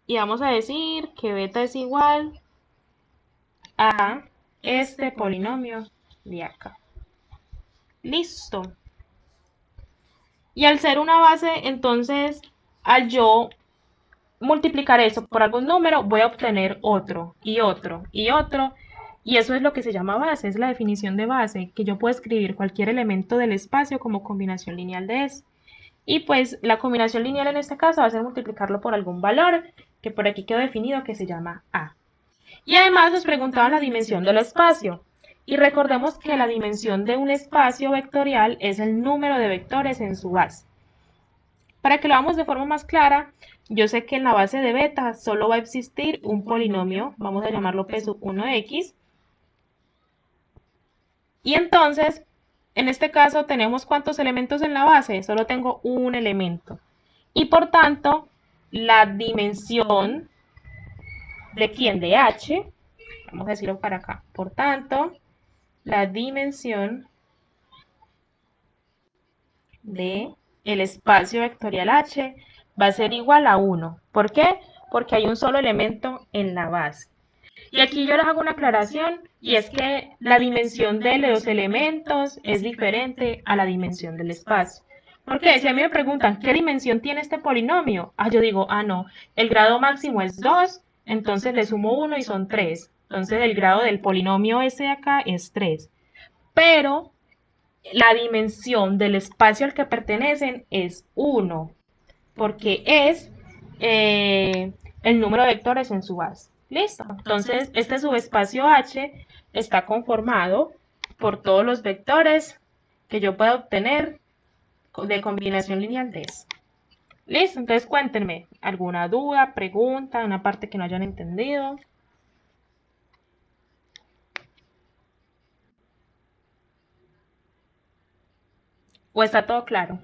y vamos a decir que beta es igual a este polinomio de acá. Listo. Y al ser una base, entonces, al yo multiplicar eso por algún número, voy a obtener otro y otro y otro. Y eso es lo que se llama base, es la definición de base, que yo puedo escribir cualquier elemento del espacio como combinación lineal de ese. Y pues la combinación lineal en este caso va a ser multiplicarlo por algún valor, que por aquí quedó definido que se llama A. Y además nos preguntaban la dimensión del espacio. Y recordemos que la dimensión de un espacio vectorial es el número de vectores en su base. Para que lo hagamos de forma más clara, yo sé que en la base de beta solo va a existir un polinomio, vamos a llamarlo P sub 1x. Y entonces, en este caso, tenemos ¿cuántos elementos en la base? Solo tengo un elemento. Y por tanto, la dimensión de ¿quién? De H, vamos a decirlo para acá. Por tanto, la dimensión de el espacio vectorial H va a ser igual a 1. ¿Por qué? Porque hay un solo elemento en la base. Y aquí yo les hago una aclaración, y es que la dimensión de los elementos es diferente a la dimensión del espacio. Porque si a mí me preguntan, ¿qué dimensión tiene este polinomio? Yo digo, no, el grado máximo es 2, entonces le sumo 1 y son 3. Entonces el grado del polinomio ese de acá es 3. Pero la dimensión del espacio al que pertenecen es 1, porque es el número de vectores en su base. ¿Listo? Entonces, este subespacio H está conformado por todos los vectores que yo pueda obtener de combinación lineal de S. ¿Listo? Entonces, cuéntenme, ¿alguna duda, pregunta, una parte que no hayan entendido? ¿O está todo claro?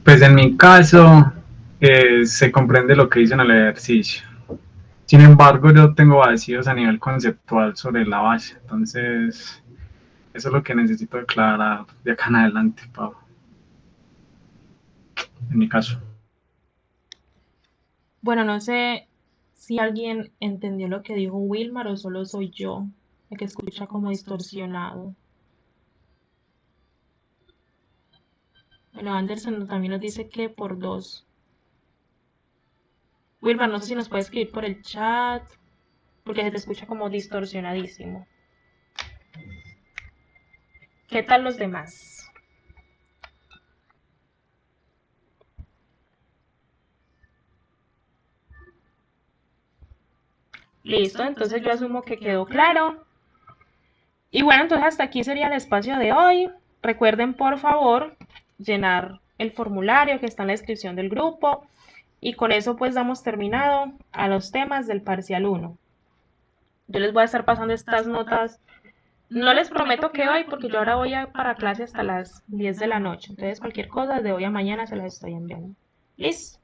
Pues en mi caso, se comprende lo que hice en el ejercicio. Sin embargo, yo tengo vacíos a nivel conceptual sobre la base. Entonces, eso es lo que necesito aclarar de acá en adelante, Pau. En mi caso. Bueno, no sé si alguien entendió lo que dijo Wilmar o solo soy yo, el que escucha como distorsionado. Bueno, Anderson también nos dice que por 2. Wilmar, no sé si nos puede escribir por el chat, porque se te escucha como distorsionadísimo. ¿Qué tal los demás? Listo, entonces yo asumo que quedó claro. Y bueno, entonces hasta aquí sería el espacio de hoy. Recuerden, por favor, llenar el formulario que está en la descripción del grupo. Y con eso pues damos terminado a los temas del parcial 1. Yo les voy a estar pasando estas notas. No les prometo que hoy, porque yo ahora voy para clase hasta las 10 de la noche. Entonces cualquier cosa de hoy a mañana se las estoy enviando. ¿Listo?